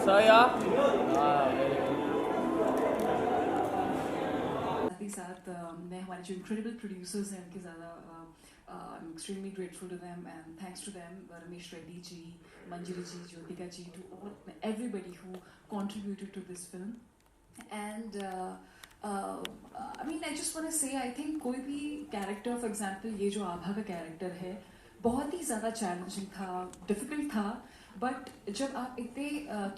So yeah. साथ ही साथ मैं हमारे जो incredible producers हैं उनके ज़्यादा I'm extremely grateful to them and thanks to them Ramesh Reddy ji, Manjari ji, Jyotika ji, to all, everybody who contributed to this film. And I mean I just want to say I think कोई भी character for example ये जो आभा का character है बहुत ही ज़्यादा challenging था, difficult था, but जब आप इतने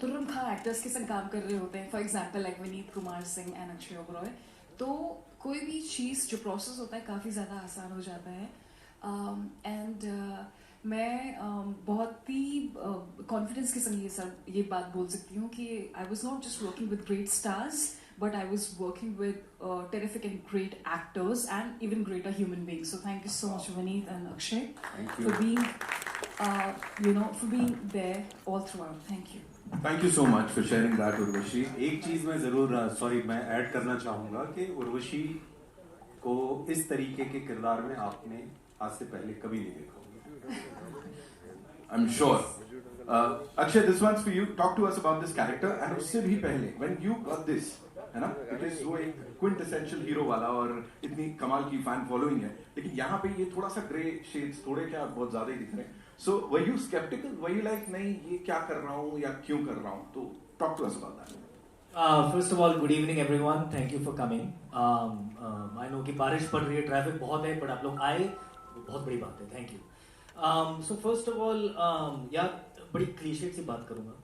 तुर्रम खा actors के संग काम कर रहे होते हैं, for example like Vineet Kumar Singh and Akshay Oberoi, तो कोई भी चीज़ जो process होता है काफ़ी ज़्यादा आसान हो जाता है. And मैं बहुत ही कॉन्फिडेंस के संग ये बात बोल सकती हूँ कि I was not just working with great stars, but I was working with terrific and great actors and even greater human beings. So thank you so much, Vineet and Akshay, for being, for being there all throughout. Thank you. Thank you so much for sharing that, Urvashi. एक चीज मैं जरूर मैं add करना चाहूँगा कि उर्वशी को इस तरीके के किरदार में आपने आज से पहले कभी नहीं देखा होगा. I'm sure. Akshay, this one's for you. Talk to us about this character. And उससे भी पहले, when you got this, है ना? Because वो एक quintessential hero वाला और इतनी कमाल की fan following है. लेकिन यहाँ पे ये थोड़ा सा grey shades, थोड़े क्या बहुत ज़्यादा ही दिख रहे हैं. So were you skeptical? Were you like नहीं ये क्या कर रहा हूँ या क्यों कर रहा हूँ? तो talk to us about that. First of all, good evening everyone. Thank you for coming. I know कि बारिश पड़ रही है, ट्रैफिक बहुत है, but आप लोग आए, बहुत बड़ी बात है. Thank you. So first of all, यार बड़ी क्लीशे सी बात करूँगा.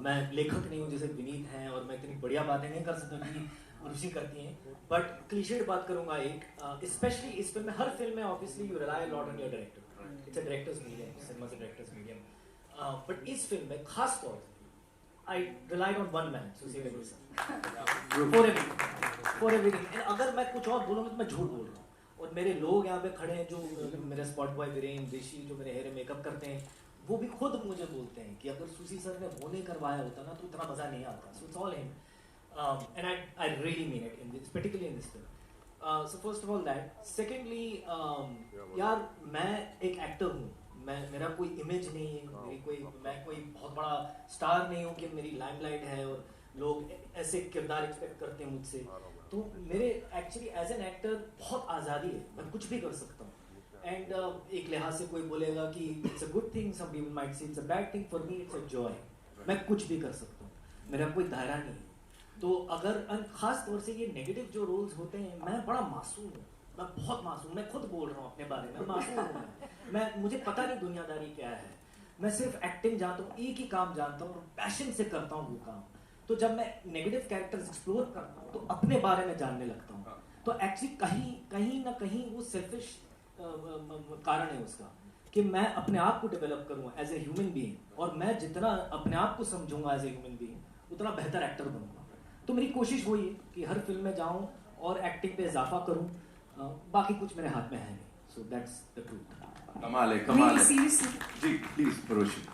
मैं लेखक नहीं हूँ जैसे विनीत हैं और मैं इतनी बढ़िया बातें नहीं कर सकता कि उर्वशी करती हैं. But क्लीशे बात करूँगा एक, especially इस फिल्म में, हर फिल्म में obviously you rely a lot on your director. It's a director's medium. Cinema is a director's medium. But इस फिल्म में खास तौर से I relied on one man, Susie Wilson, for everything. And अगर मैं कुछ और बोलूँगा तो मैं झूठ बोल रहा हूँ. और मेरे लोग यहाँ पे खड़े हैं जो मेरे स्पॉट बॉय वीरेन ऋषि जो मेरे हेयर मेकअप करते हैं, वो भी खुद मुझे बोलते हैं कि अगर सुसी सर ने वो नहीं करवाया होता ना तो इतना मज़ा नहीं आता. So it's all him. And I really mean it, particularly in this film. So first of all that. Secondly, यार मैं एक एक्टर हूँ. मेरा कोई इमेज नहीं है, मैं कोई बहुत बड़ा स्टार नहीं हूँ कि मेरी लाइमलाइट है और लोग ऐसे किरदार एक्सपेक्ट करते हैं मुझसे. तो मेरे एक्चुअली एज एन एक्टर बहुत आज़ादी है, मैं कुछ भी कर सकता हूँ. एंड एक लिहाज से कोई बोलेगा कि it's a good thing, some people might say it's a bad thing. For me it's a joy. मैं कुछ भी कर सकता हूँ, मेरा कोई दायरा नहीं है. तो अगर खास तौर से ये नेगेटिव जो रोल्स होते हैं, मैं बड़ा मासूम हूँ, मैं बहुत मासूम. मैं खुद बोल रहा हूँ अपने बारे में, मासूम हूँ मैं. मुझे पता नहीं दुनियादारी क्या है. मैं सिर्फ एक्टिंग जानता हूँ, एक ही काम जानता हूँ और पैशन से करता हूँ वो काम. तो जब मैं नेगेटिव कैरेक्टर्स एक्सप्लोर करता हूँ तो अपने बारे में जानने लगता हूँ. तो एक्चुअली कहीं ना कहीं वो सेल्फिश कारण है उसका कि मैं अपने आप को डेवलप करूँ एज ए ह्यूमन बीइंग. और मैं जितना अपने आप को समझूंगा एज ए ह्यूमन बीइंग उतना बेहतर एक्टर बनूंगा. तो मेरी कोशिश वही है कि हर फिल्म में जाऊँ और एक्टिंग पे इजाफा करूँ. बाकी कुछ मेरे हाथ में है नहीं. So that's the truth. कमाल है. Seriously. जी प्लीज उर्वशी.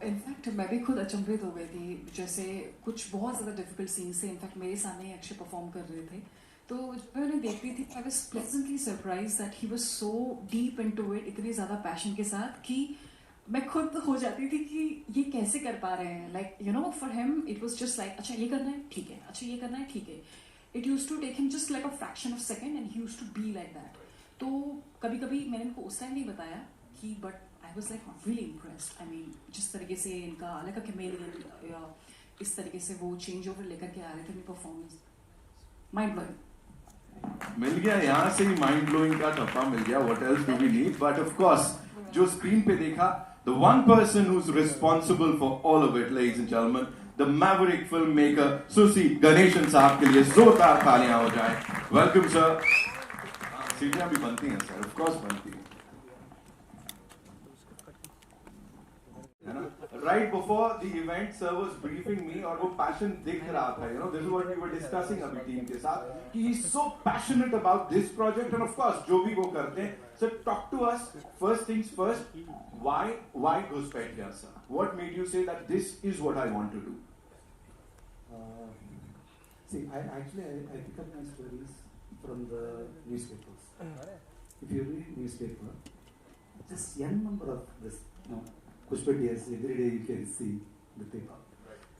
इनफैक्ट मैं भी खुद अचंभित हो गई थी. जैसे कुछ बहुत ज़्यादा डिफिकल्ट सीन्स थे, इनफैक्ट मेरे सामने ही अक्षय परफॉर्म कर रहे थे. तो जब मैं उन्हें देखती थी I was pleasantly surprise that he was so deep into it, इतने ज़्यादा पैशन के साथ कि मैं खुद हो जाती थी कि ये कैसे कर पा रहे हैं. Like for him it was just like अच्छा ये करना है ठीक है, अच्छा ये करना है ठीक है. It used to take him just like a fraction of second and he used to be like that. तो कभी कभी मैंने उनको उस टाइम नहीं बताया कि but I was like really impressed. I mean जिस तरीके से इनका अलग कैमेलियन इस तरीके से वो चेंज ओवर लेकर के आ रहे थे अपनी परफॉर्मेंस, माइंड ब्लोइंग. मिल गया यहाँ से ही माइंड ब्लोइंग का ठप्पा मिल गया. What else do we need? But of course जो स्क्रीन पे देखा, the one person who is responsible for all of it, ladies and gentleman, the maverick film maker Susi Ganesan साहब के लिए जोरदार तालियां हो जाए. Welcome sir. सीटियां भी बनती हैं सर, ऑफ कोर्स बनती हैं, है ना. Right before the event, sir was briefing me और वो passion दिख रहा था. This is what we were discussing अभी टीम के साथ कि he's so passionate about this project and of course जो भी वो करते हैं. So talk to us. First things first. Why Ghuspatia, sir? What made you say that this is what I want to do? See, I pick up my stories from the newspapers. If you read newspaper, just n number of this, Ghuspaitias every day you can see the paper.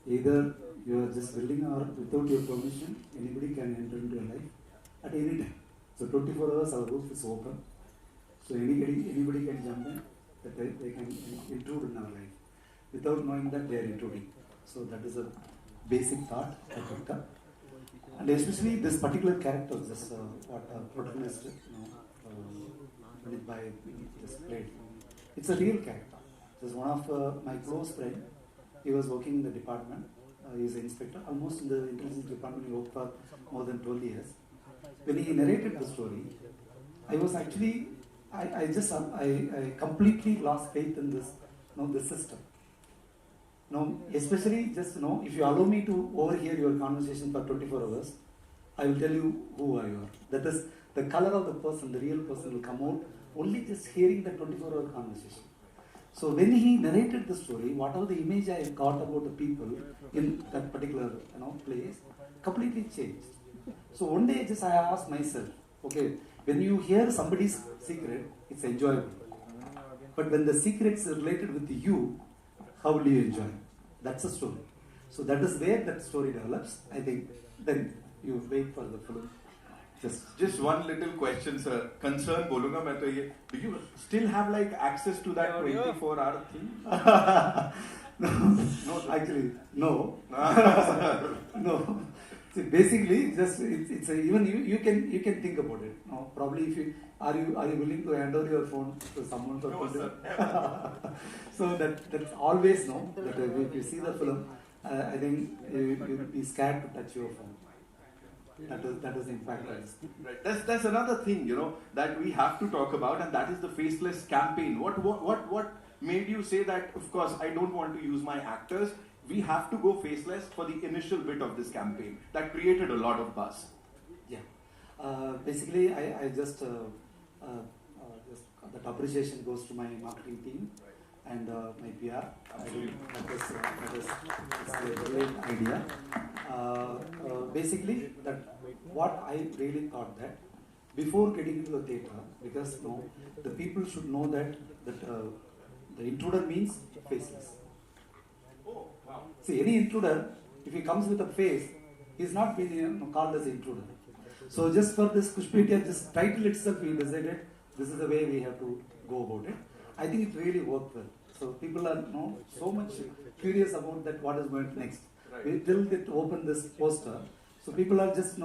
Either you are just willing or without your permission, anybody can enter into your life at any time. So 24 hours our roof is open. So anybody can jump in, that they can intrude in our life without knowing that they are intruding. So that is a basic thought I picked up. And especially this particular character, just what protagonist, by just played. It's a real character. Just one of my close friend. He was working in the department. He is an inspector. Almost in the intelligence department, he worked for more than 12 years. When he narrated the story, I was actually, I completely lost faith in this, this system. Especially just, if you allow me to overhear your conversation for 24 hours, I will tell you who I are. That is, the color of the person, the real person will come out only just hearing the 24-hour conversation. So when he narrated the story, whatever the image I got about the people in that particular place, completely changed. So one day just I asked myself, okay, when you hear somebody's secret, it's enjoyable. But when the secret is related with you, how will you enjoy it? That's a story. So that is where that story develops. I think then you wait for the film. Just one little question, sir. Concern bolunga main to ye. Do you still have like access to that 24-hour thing? No, actually, no. No. See, basically, just it's even you can think about it. No, probably if you are you willing to hand over your phone to someone for so that's always no. That if you see the film, I think you'll be scared to touch your phone. That is in fact right. That's another thing, that we have to talk about, and that is the faceless campaign. What made you say that? Of course, I don't want to use my actors. We have to go faceless for the initial bit of this campaign that created a lot of buzz. Yeah. Basically, I just that appreciation goes to my marketing team and my PR. That is a brilliant idea. Basically, that what I really thought that before getting into the theatre, because the people should know that the intruder means faceless. See, any intruder, if he comes with a face, he is not being called as intruder. So just for this Kushpetia, this title itself, we decided this is the way we have to go about it. I think it really worked well. So people are so much curious about that what is going next. Right. Till they open this poster, so people are just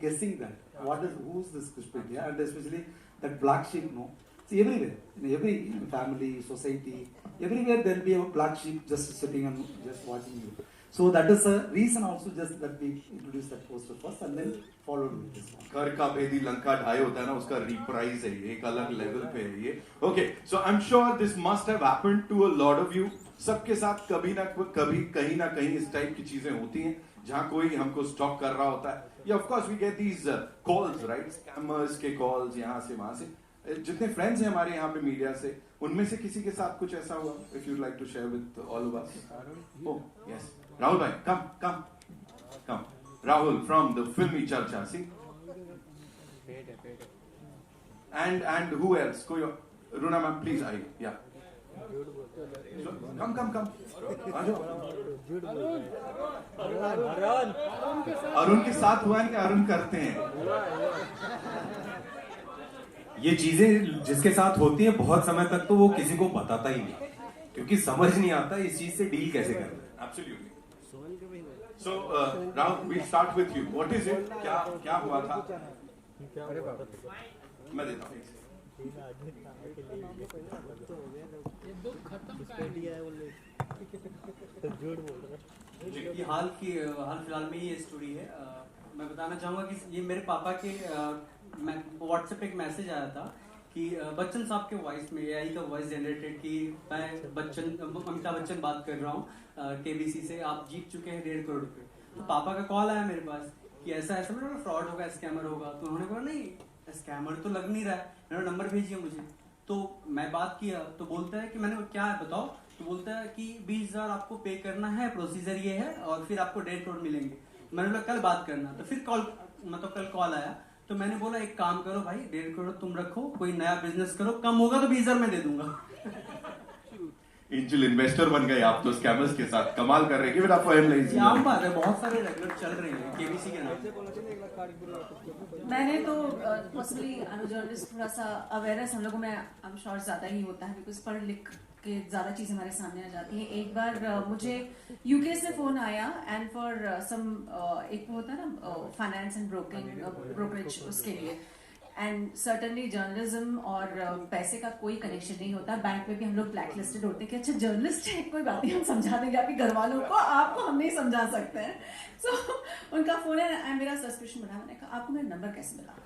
guessing that who's this Kushpetia, and especially that black sheep. See, everywhere, in every family, society, everywhere there will be a black sheep just sitting and just watching you. So that is a reason also just that we introduced that poster first and then followed with this one. घर का भेदी लंका ढाई होता है ना, उसका reprise है ये, एक अलग level पे है ये. Okay, so I'm sure this must have happened to a lot of you. सबके साथ कभी ना कभी कहीं ना कहीं इस टाइप की चीजें होती हैं जहाँ कोई हमको स्टॉक कर रहा होता है. Yeah, of course we get these calls, right? Scammers के calls यहाँ से वहाँ से. जितने फ्रेंड्स हैं हमारे यहाँ पे मीडिया से, उनमें से किसी के साथ कुछ ऐसा हुआ? If you'd like to share with all of us. Oh, yes. Rahul bhai, come. Rahul from the Filmy Charcha, see? And who else? Runa ma'am, please, yeah. So, come. Arun के साथ हुआ है कि अरुण करते हैं? ये चीजें जिसके साथ होती हैं बहुत समय तक तो वो किसी को बताता ही नहीं, क्योंकि समझ नहीं आता इस चीज से डील कैसे करना है. Absolutely. So, Rahul, we'll start with you. What is it? क्या हुआ था? मैं देता हूँ. ये हाल फिलहाल में ये स्टोरी है. मैं बताना चाहूँगा कि ये मेरे पापा के व्हाट्सएप पे एक मैसेज आया था कि बच्चन साहब के वॉइस में एआई का वॉइस जनरेटेड कि मैं अमिताभ बच्चन बात कर रहा हूँ केबीसी से, आप जीत चुके हैं 1.5 करोड़ रुपए. तो पापा का कॉल आया मेरे पास कि ऐसा मैंने फ्रॉड होगा, स्कैमर होगा. तो उन्होंने कहा नहीं स्कैमर तो लग नहीं रहा है. मैंने नंबर भेजिए मुझे. तो मैं बात किया तो बोलता है कि मैंने क्या है बताओ. तो बोलता है कि 20,000 आपको पे करना है, प्रोसीजर ये है और फिर आपको 1.5 करोड़ मिलेंगे. मैंने बोला कल बात करना. तो फिर कल कॉल आया. तो मैंने बोला एक काम करो भाई, 1.5 करोड़ तुम रखो, कोई नया बिजनेस करो, कम होगा तो 20,000 मैं दे दूंगा. एंजल इन्वेस्टर बन गए आप तो स्कैमर्स के साथ, कमाल कर रहे हैं। Give it up for him ये आम बात है, बहुत सारे रेगुलर चल रहे हैं केबीसी के नाम से। मैंने तो पॉसिबली जर्नलिस्ट थोड़ा सा अवेयरनेस हम लोगों में आई एम श्योर ज़्यादा ही होता है, बिकॉज पढ़ लिख के ज़्यादा चीज़ हमारे सामने आ जाती है। एक बार मुझे यूके से फ़ोन आया एंड फॉर सम एक वो होता है ना फाइनेंस एंड ब्रोकरेज, उसके लिए। एंड सर्टनली जर्नलिज्म और पैसे का कोई कनेक्शन नहीं होता। बैंक में भी हम लोग ब्लैक लिस्टेड होते हैं कि अच्छा जर्नलिस्ट है, कोई बात नहीं, हम समझा देंगे आपके घर वालों को, आपको हम नहीं समझा सकते हैं। सो उनका फोन है, मेरा सस्पिशन बढ़ा। मैंने कहा आपको मेरा नंबर कैसे मिला?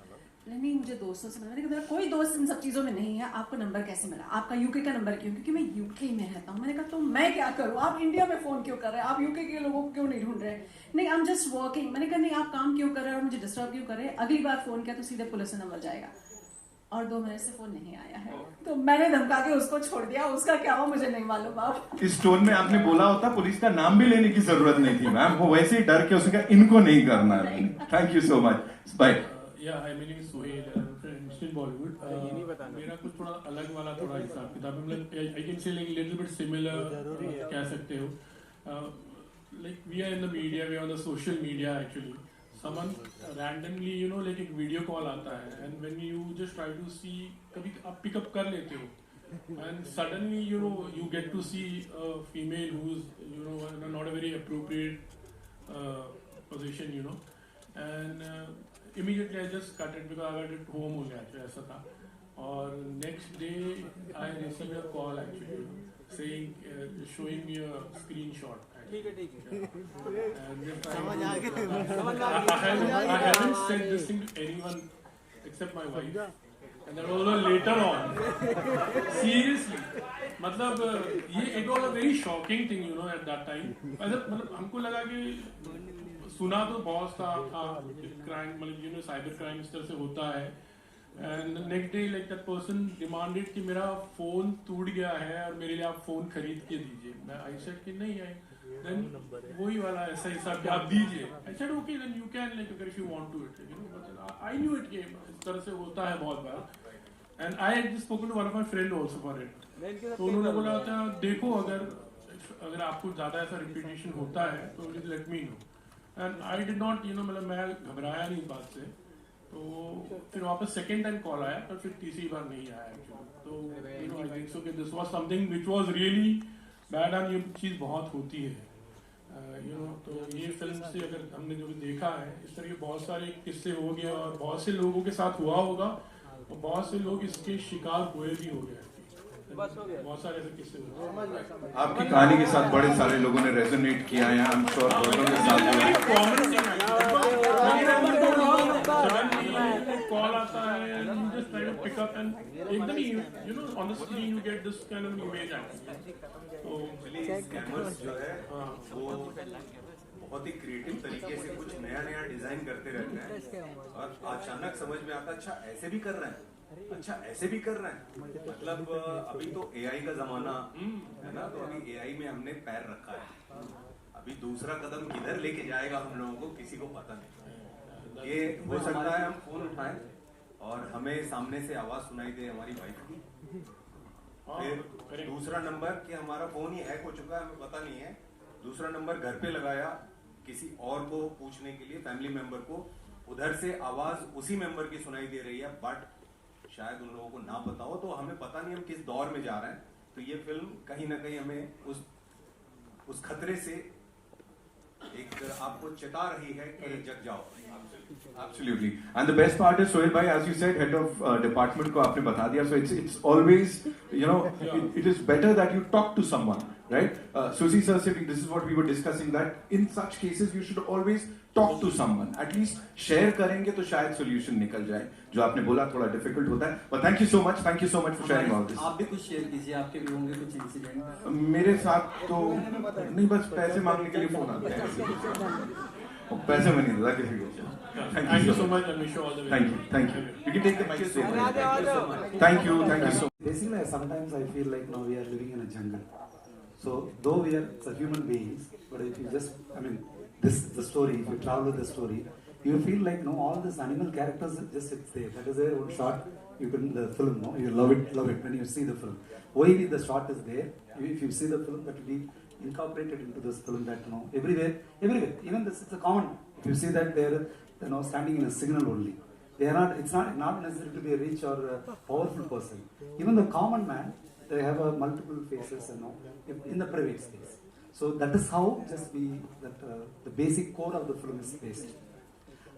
नहीं मुझे दोस्तों से मिला। मैंने कहा मेरा कोई दोस्त इन सब चीज़ों में नहीं है, आपको नंबर कैसे मिला? आपका यूके का नंबर क्यों? क्योंकि मैं यूके में रहता हूँ। मैंने कहा तो मैं क्या करूँ, आप इंडिया में फ़ोन क्यों कर रहे हैं, आप यूके के लोगों को क्यों नहीं ढूंढ रहे? नहीं आई एम जस्ट वर्किंग। मैंने कहा नहीं आप काम क्यों कर रहे हैं और मुझे डिस्टर्ब क्यों कर रहे हैं? अगली बार फ़ोन किया तो सीधे पुलिस से नंबर जाएगा, और 2 महीने से फोन नहीं आया है। तो मैंने धमका के उसको छोड़ दिया, उसका क्या हुआ मुझे नहीं मालूम। आप इस टोन में आपने बोला होता पुलिस का नाम भी लेने की जरूरत नहीं थी मैम, वो वैसे ही डर के उसने कहा इनको नहीं करना है। Thank you so much, bye. या hi my name is Sohail, instant Bollywood. मेरा कुछ थोड़ा अलग वाला थोड़ा हिसाब किताब, मतलब I can say like little bit similar कह सकते हो। Like we are in the media, we are on the social media actually. someone randomly like एक वीडियो कॉल आता है and when you just try to see, कभी आप pickup कर लेते हो and suddenly you get to see a female who's not a very appropriate position and immediately I just cut it because I got it home हो गया ऐसा था। और next day I received a call actually saying showing me a screenshot। ठीक है I haven't said this thing to anyone except my wife and that was later on। seriously मतलब ये it was a very shocking thing at that time। मतलब हमको लगा कि सुना तो बहुत था क्राइम, मतलब साइबर क्राइम इस तरह से होता है। And next day like that person demanded कि मेरा फोन टूट गया है और मेरे लिए आप फोन खरीद के दीजिए। मैं आई सेड कि नहीं है, देन वही वाला ऐसा हिसाब कि आप दीजिए। I said okay then you can like अगर if you want to it. I knew it कि इस तरह से होता है बहुत बार and I had spoken to one of my friend also for it. तो उन्होंने बोला था देखो अगर आपको ज्यादा ऐसा रिपीटेशन होता है तो please let me know. And I did not मतलब मैं घबराया नहीं इस बात से। तो फिर वापस सेकेंड टाइम कॉल आया पर फिर तीसरी बार नहीं आया एक्चुअली। तो आई थिंक सो कि this was something which was really bad and ये चीज़ बहुत होती है तो ये फिल्म से अगर हमने जो भी देखा है इस तरह के बहुत सारे किस्से हो गए और बहुत से लोगों के साथ हुआ होगा और बहुत से लोग इसके शिकार हुए भी हो गए। बहुत सारे ऐसे किस्से हुए। आपकी कहानी के साथ बड़े सारे लोगों ने रेजोनेट किया है, आई एम श्योर दोनों के साथ कॉल आता है and you just try to pick up and एकदम ही on the screen you get this kind of image actually। तो स्कैमर्स जो है वो बहुत ही क्रिएटिव तरीके से कुछ नया डिजाइन करते रहते हैं और अचानक समझ में आता अच्छा ऐसे भी कर रहे हैं, अच्छा ऐसे भी कर रहे हैं। मतलब अभी तो एआई का जमाना है ना, तो अभी एआई में हमने पैर रखा है। अभी दूसरा कदम किधर लेके जाएगा हम लोगों को किसी को पता नहीं। ये हो सकता है हम फोन उठाएं और हमें सामने से आवाज सुनाई दे हमारी वाइफ की, फिर दूसरा नंबर कि हमारा फोन ही हैक हो चुका है हमें पता नहीं है, दूसरा नंबर घर पे लगाया किसी और को पूछने के लिए, फैमिली मेंबर को, उधर से आवाज उसी मेंबर की सुनाई दे रही है बट शायद उन लोगों को ना पता हो। तो हमें पता नहीं हम किस दौर में जा रहे हैं। तो ये फिल्म कहीं ना कहीं हमें उस खतरे से एक आपको चेता रही है कि जग जाओ। Absolutely. And the best part is Sohail bhai, as you said, head of department को आपने बता दिया, so it's always it is better that you talk to someone, right? Susi sir said this is what we were discussing, that in such cases you should always talk to someone. At least share करेंगे तो शायद solution निकल जाए। जो आपने बोला थोड़ा difficult होता है, but thank you so much for sharing all this. आप भी कुछ शेयर कीजिए, आपके भी होंगे कुछ इंसिडेंट। मेरे साथ तो नहीं, बस पैसे मांगने के लिए फोन आते हैं और पैसे में नहीं देता किसी को। Thank you so much and wish you all the best। Thank you. You can take the pictures. Thank you so much. Basically, sometimes I feel like now we are living in a jungle. So though we are human beings, but if you just, the story, if you travel with the story, you feel like all these animal characters just it's there. That is their own shot. You can the film, you love it when you see the film. Why the shot is there If you see the film, that will be incorporated into this film. That everywhere, even this is a common. If you see that they are standing in a signal only. They are not. It's not necessary to be a rich or a powerful person. Even the common man, they have multiple faces, in the private space. So that is how the basic core of the film is based.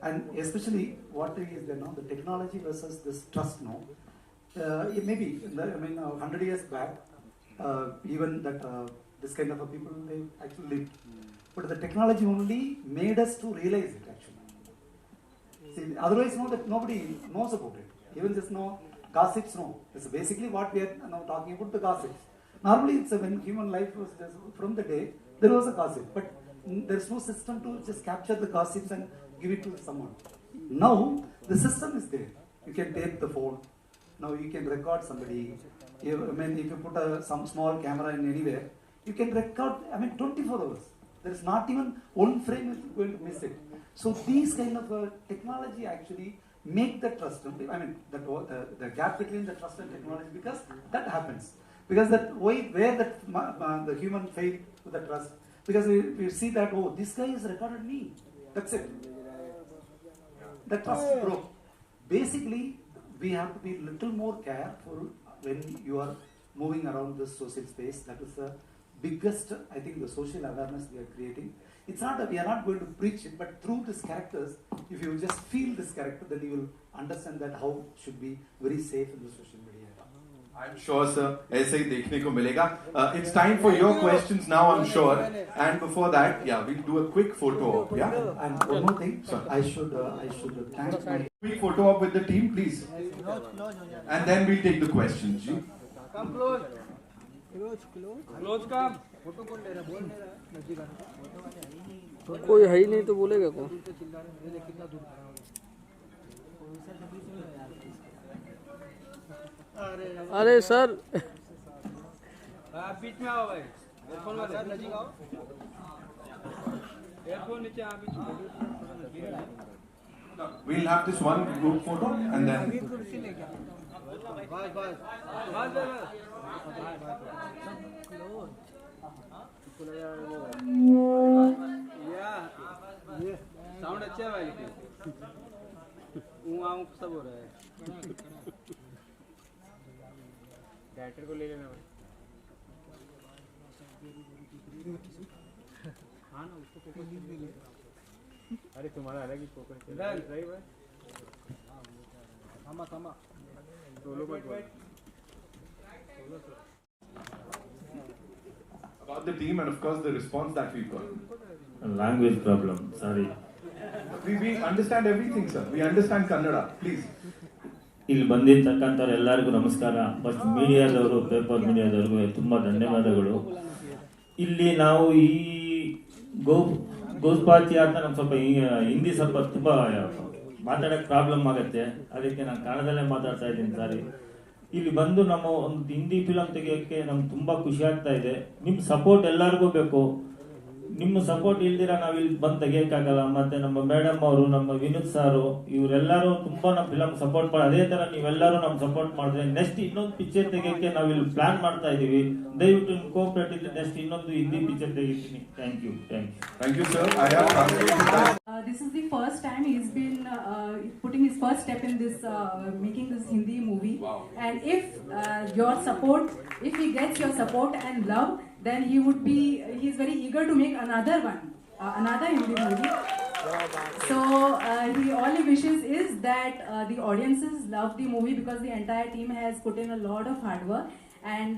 And especially what is the technology versus this trust. Maybe 100 years back, even that this kind of people they actually lived, but the technology only made us to realize it actually. See, otherwise, that nobody knows about it. Even just gossips. It's basically what we are now talking about, the gossips. Normally, it's when human life was just from the day there was a gossip, but there's no system to just capture the gossips and give it to someone. Now the system is there. You can take the phone. Now you can record somebody. If you put some small camera in anywhere, you can record. 24 hours. There is not even one frame is going to miss it. So these kind of technology actually make the trust. The gap between the trust and technology, because that happens. Because where the human failed to the trust. Because we see that, this guy has recorded me. That's it. The trust broke. Basically, we have to be a little more careful when you are moving around this social space. That is the biggest, I think, the social awareness we are creating. It's not that we are not going to preach it, but through these characters, if you just feel this character, then you will understand that how should be very safe in the social media. I'm sure, sir. ऐसे ही देखने को मिलेगा. It's time for your questions now, I'm sure. And before that, we'll do a quick photo op. Yeah. And one more thing, I should thank my Quick photo op with the team, please. And then we'll take the questions. Ji. Come close. Close come. कोई है ही नहीं तो बोलेगा कौन? अरे sir बीच में आओ भाई. एयरफोन वाले नजीक आओ. एयरफोन नीचे आ बीच में. We'll have this one group photo and then. बस. ये साउंड अच्छा है भाई. सब हो रहा है. डायरेक्टर को ले लेना भाई. हाँ ना, उसको फोकस नहीं ले. अरे तुम्हारा अलग ही फोकस है भाई. थामा सोलो मत बोल. About the team and of course the response that we've got. Language problem, sorry. We understand everything, sir. We understand Kannada. Please. ಇಲ್ಲಿ ಬಂದಿರ್ತಕ್ಕಂಥವ್ರು ಎಲ್ಲರಿಗೂ ನಮಸ್ಕಾರ. ಫಸ್ಟ್ ಮೀಡಿಯಾದವರು, ಪೇಪರ್ ಮೀಡಿಯಾದವ್ರಿಗೂ ತುಂಬ ಧನ್ಯವಾದಗಳು. ಇಲ್ಲಿ ನಾವು ಈ ಗೋಸ್ಪಾತಿ ಅಂತ ನಮ್ಗೆ ಸ್ವಲ್ಪ ಹಿಂದಿ ಸ್ವಲ್ಪ ತುಂಬ ಮಾತಾಡೋಕ್ಕೆ ಪ್ರಾಬ್ಲಮ್ ಆಗುತ್ತೆ. ಅದಕ್ಕೆ ನಾನು ಕನ್ನಡದಲ್ಲೇ ಮಾತಾಡ್ತಾ ಇದ್ದೀನಿ, ಸಾರಿ. ಇಲ್ಲಿ ಬಂದು ನಮ್ಮ ಒಂದು ಹಿಂದಿ ಫಿಲಮ್ ತೆಗಿಯೋಕ್ಕೆ ನಮ್ಗೆ ತುಂಬ ಖುಷಿ ಆಗ್ತಾ ಇದೆ. ನಿಮ್ಮ ಸಪೋರ್ಟ್ ಎಲ್ಲರಿಗೂ ಬೇಕು. ನಿಮ್ಮ ಸಪೋರ್ಟ್ ಇಲ್ದಿರ ನಾವು ಇಲ್ಲಿ ಬಂದು ತೆಗಿಯೋಕ್ಕಾಗಲ್ಲ. ಮತ್ತೆ ನಮ್ಮ ಮೇಡಮ್ ಅವರು, ನಮ್ಮ ವಿನೋದ್ ಸಾರು, ಇವರೆಲ್ಲರೂ ತುಂಬಾ ನಮ್ಮ ಫಿಲಮ್ ಸಪೋರ್ಟ್ ಮಾಡಿ, ಅದೇ ತರ ನೀವೆಲ್ಲರೂ ನಮ್ಗೆ ಸಪೋರ್ಟ್ ಮಾಡಿದ್ರೆ ನೆಕ್ಸ್ಟ್ ಇನ್ನೊಂದು ಪಿಕ್ಚರ್ ತೆಗಿಯೋಕ್ಕೆ ನಾವು ಇಲ್ಲಿ ಪ್ಲಾನ್ ಮಾಡ್ತಾ ಇದೀವಿ. ದಯವಿಟ್ಟು ಕೋಆಪರೇಟ್ ಇದ್ರೆ ನೆಕ್ಸ್ಟ್ ಇನ್ನೊಂದು ಹಿಂದಿ ಪಿಕ್ಚರ್ ತೆಗಿತೀನಿ. Thank you sir. This is the first time he's been putting his first step in this making this Hindi movie. Wow. And if your support, if he gets your support and love, then he's very eager to make another one, another Hindi movie. So all he wishes is that the audiences love the movie, because the entire team has put in a lot of hard work, and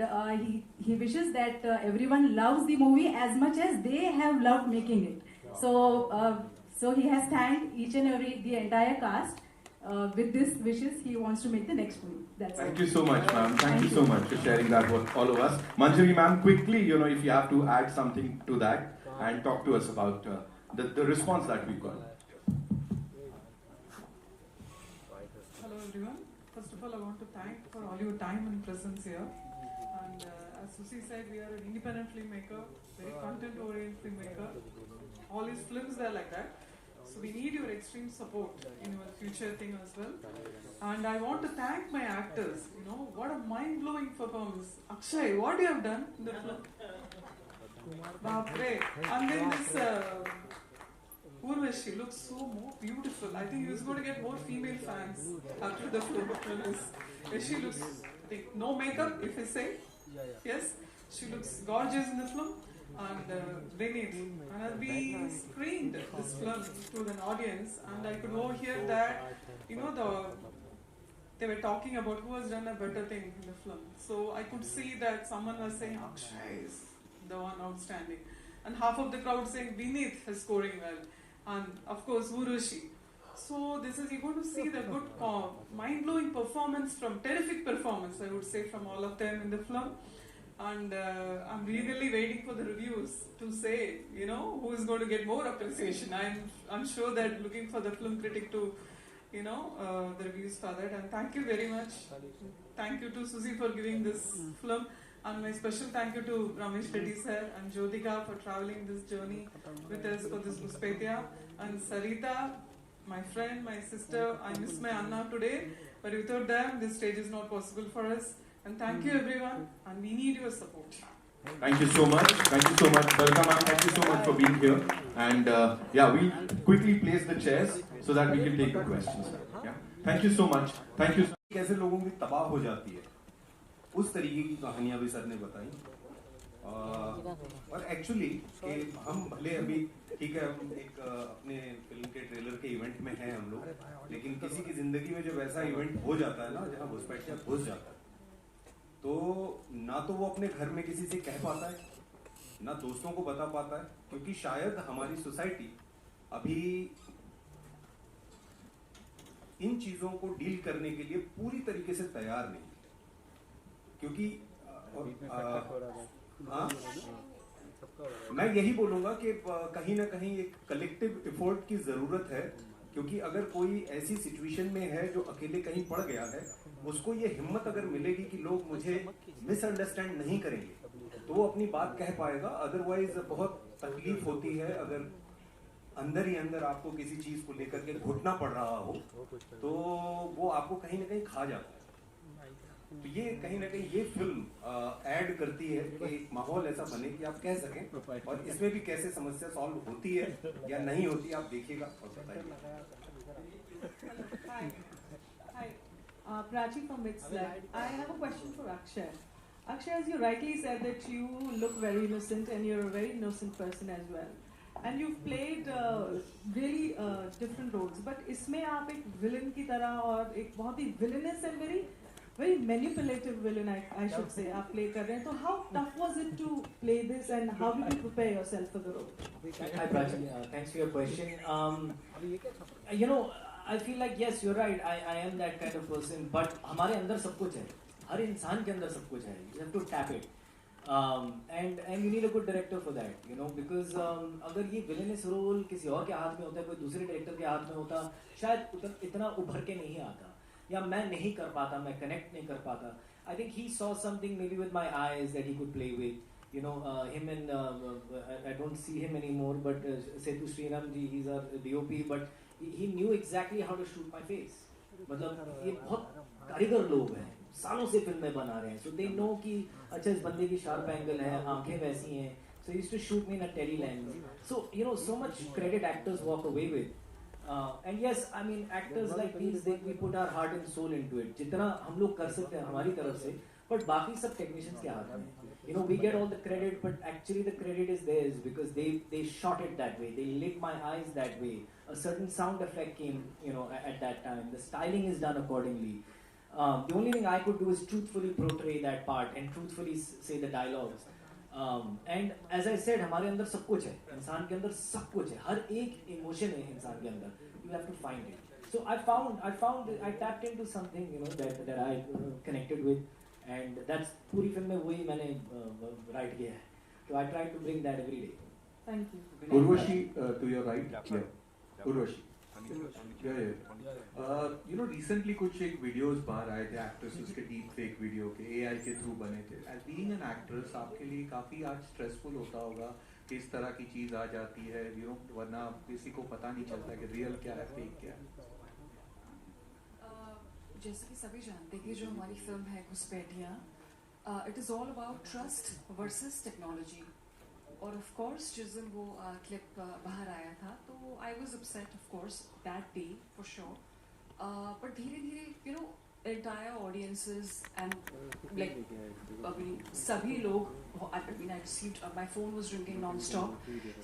he wishes that everyone loves the movie as much as they have loved making it. So he has thanked each and the entire cast. With this wishes, he wants to make the next movie. Thank you so much, ma'am. Thank you so much for sharing that with all of us. Manjari ma'am, quickly, if you have to add something to that and talk to us about the response that we got. Hello everyone. First of all, I want to thank for all your time and presence here. And as Susi said, we are an independent filmmaker, very content-oriented filmmaker. All his films are like that. So we need your extreme support in your future thing as well. And I want to thank my actors. You know, what a mind-blowing performance. Akshay, what you have done in the film? Bapre. And then this Urvashi looks so more beautiful. I think he's going to get more female fans after the film. She looks, I think, no makeup, if I say. Yes, she looks gorgeous in the film. And Vinith. And we screened this film to an audience, and I could overhear that, you know, they were talking about who has done a better thing in the film. So I could see that someone was saying Akshay is the one outstanding, and half of the crowd saying Vinith is scoring well, and of course Urvashi. So this is, you're going to see the good, mind-blowing performance terrific performance, I would say, from all of them in the film. And I'm eagerly waiting for the reviews to say, you know, who is going to get more appreciation. I'm sure that looking for the film critic to, you know, the reviews for that. And thank you very much. Thank you to Susie for giving this film. And my special thank you to Ramesh Reddy sir and Jyotika for traveling this journey with us for this Muspaitia. And Sarita, my friend, my sister, I miss my Anna today, but without them, this stage is not possible for us. And thank you everyone, and we need your support. Thank you so much. Thank you so much. Welcome, ma'am. Thank you so much for being here. And yeah, we'll quickly place the chairs so that we can take the questions. Yeah. Thank you so much. Thank you. कैसे लोगों की तबाह हो जाती है, उस तरीके की कहानियां भी सर ने बताई। और एक्चुअली कि हम भले अभी ठीक है, हम एक अपने फिल्म के ट्रेलर के इवेंट में हैं हम लोग, लेकिन किसी की जिंदगी में जब ऐसा इवेंट हो जाता है ना, जहाँ घुसपैठिया घुस जाता है, तो ना तो वो अपने घर में किसी से कह पाता है, ना दोस्तों को बता पाता है, क्योंकि शायद हमारी सोसाइटी अभी इन चीजों को डील करने के लिए पूरी तरीके से तैयार नहीं, क्योंकि मैं यही बोलूंगा कि कहीं ना कहीं एक कलेक्टिव एफर्ट की जरूरत है, क्योंकि अगर कोई ऐसी सिचुएशन में है जो अकेले कहीं पड़ गया है, उसको ये हिम्मत अगर मिलेगी कि लोग मुझे मिसअंडरस्टैंड नहीं करेंगे तो वो अपनी बात कह पाएगा। अदरवाइज बहुत तकलीफ होती है अगर अंदर ही अंदर आपको किसी चीज को लेकर के घुटना पड़ रहा हो, तो वो आपको कहीं ना कहीं खा जाता है। तो ये कहीं ना कहीं ये फिल्म ऐड करती है कि एक माहौल ऐसा बने कि आप कह सकें, और इसमें भी कैसे समस्या सॉल्व होती है या नहीं होती आप देखिएगा और बताइए। Prachi from Mixlab. I have a question for Akshay. Akshay, as you rightly said that you look very innocent and you're a very innocent person as well. And you've played really different roles. But इसमें आप एक villain की तरह और एक बहुत ही villainous and very manipulative villain, I should say, आप play कर रहे हैं. So how tough was it to play this, and how did you prepare yourself for the role? Hi Prachi, thanks for your question. You know, I feel like yes, you're right. I am that kind of person. But हमारे अंदर सब कुछ है. हर इंसान के अंदर सब कुछ है. You have to tap it. And you need a good director for that. You know, because अगर ये villainous role किसी और के हाथ में होता है, कोई दूसरे director के हाथ में होता, शायद इतना उभर के नहीं आता. या मैं नहीं कर पाता, मैं connect नहीं कर पाता. I think he saw something maybe with my eyes that he could play with. You know, him and I don't see him anymore, but Setu Sriram ji, he's our DOP, but he knew exactly how to shoot my face. मतलब ये बहुत कारीगर लोग हैं, सालों से फिल्में बना रहे हैं, so they know कि अच्छा इस बंदे की sharp angle है, आंखें वैसी हैं, so he used to shoot me in a tele lens. So you know, so much credit actors walk away with. And yes, I mean actors like these, we put our heart and soul into it. जितना हम लोग कर सकते हैं हमारी तरफ से, but बाकी सब technicians के हाथ में. You know, we get all the credit, but actually the credit is theirs because they shot it that way. They lit my eyes that way. A certain sound effect came, you know, at that time. The styling is done accordingly. The only thing I could do is truthfully portray that part and truthfully say the dialogues. And as I said, हमारे अंदर सब कुछ है. इंसान के अंदर सब कुछ है. हर एक emotion है इंसान के अंदर. You have to find it. So I tapped into something, you know, that I connected with. And that's पूरी फिल्म में वही मैंने write किया है. So I try to bring that every day. Thank you. Urvashi, to your right. Yeah. Urvashi. Yeah. You know, recently कुछ एक videos बाहर आए थे actresses के deep fake video के AI के through बने थे. As being an actress, आपके लिए काफी आज stressful होता होगा इस तरह की चीज आ जाती है, वरना किसी को पता नहीं चलता कि रियल क्या है फेक क्या है। जैसे कि सभी जानते हैं कि जो हमारी फिल्म है घुसपैठियाँ, it is all about trust versus technology. और ऑफ कोर्स जिस दिन वो क्लिप बाहर आया था तो I was upset of course that day for sure, पर धीरे धीरे entire audiences and like सभी लोग, I mean I received my phone was ringing non-stop,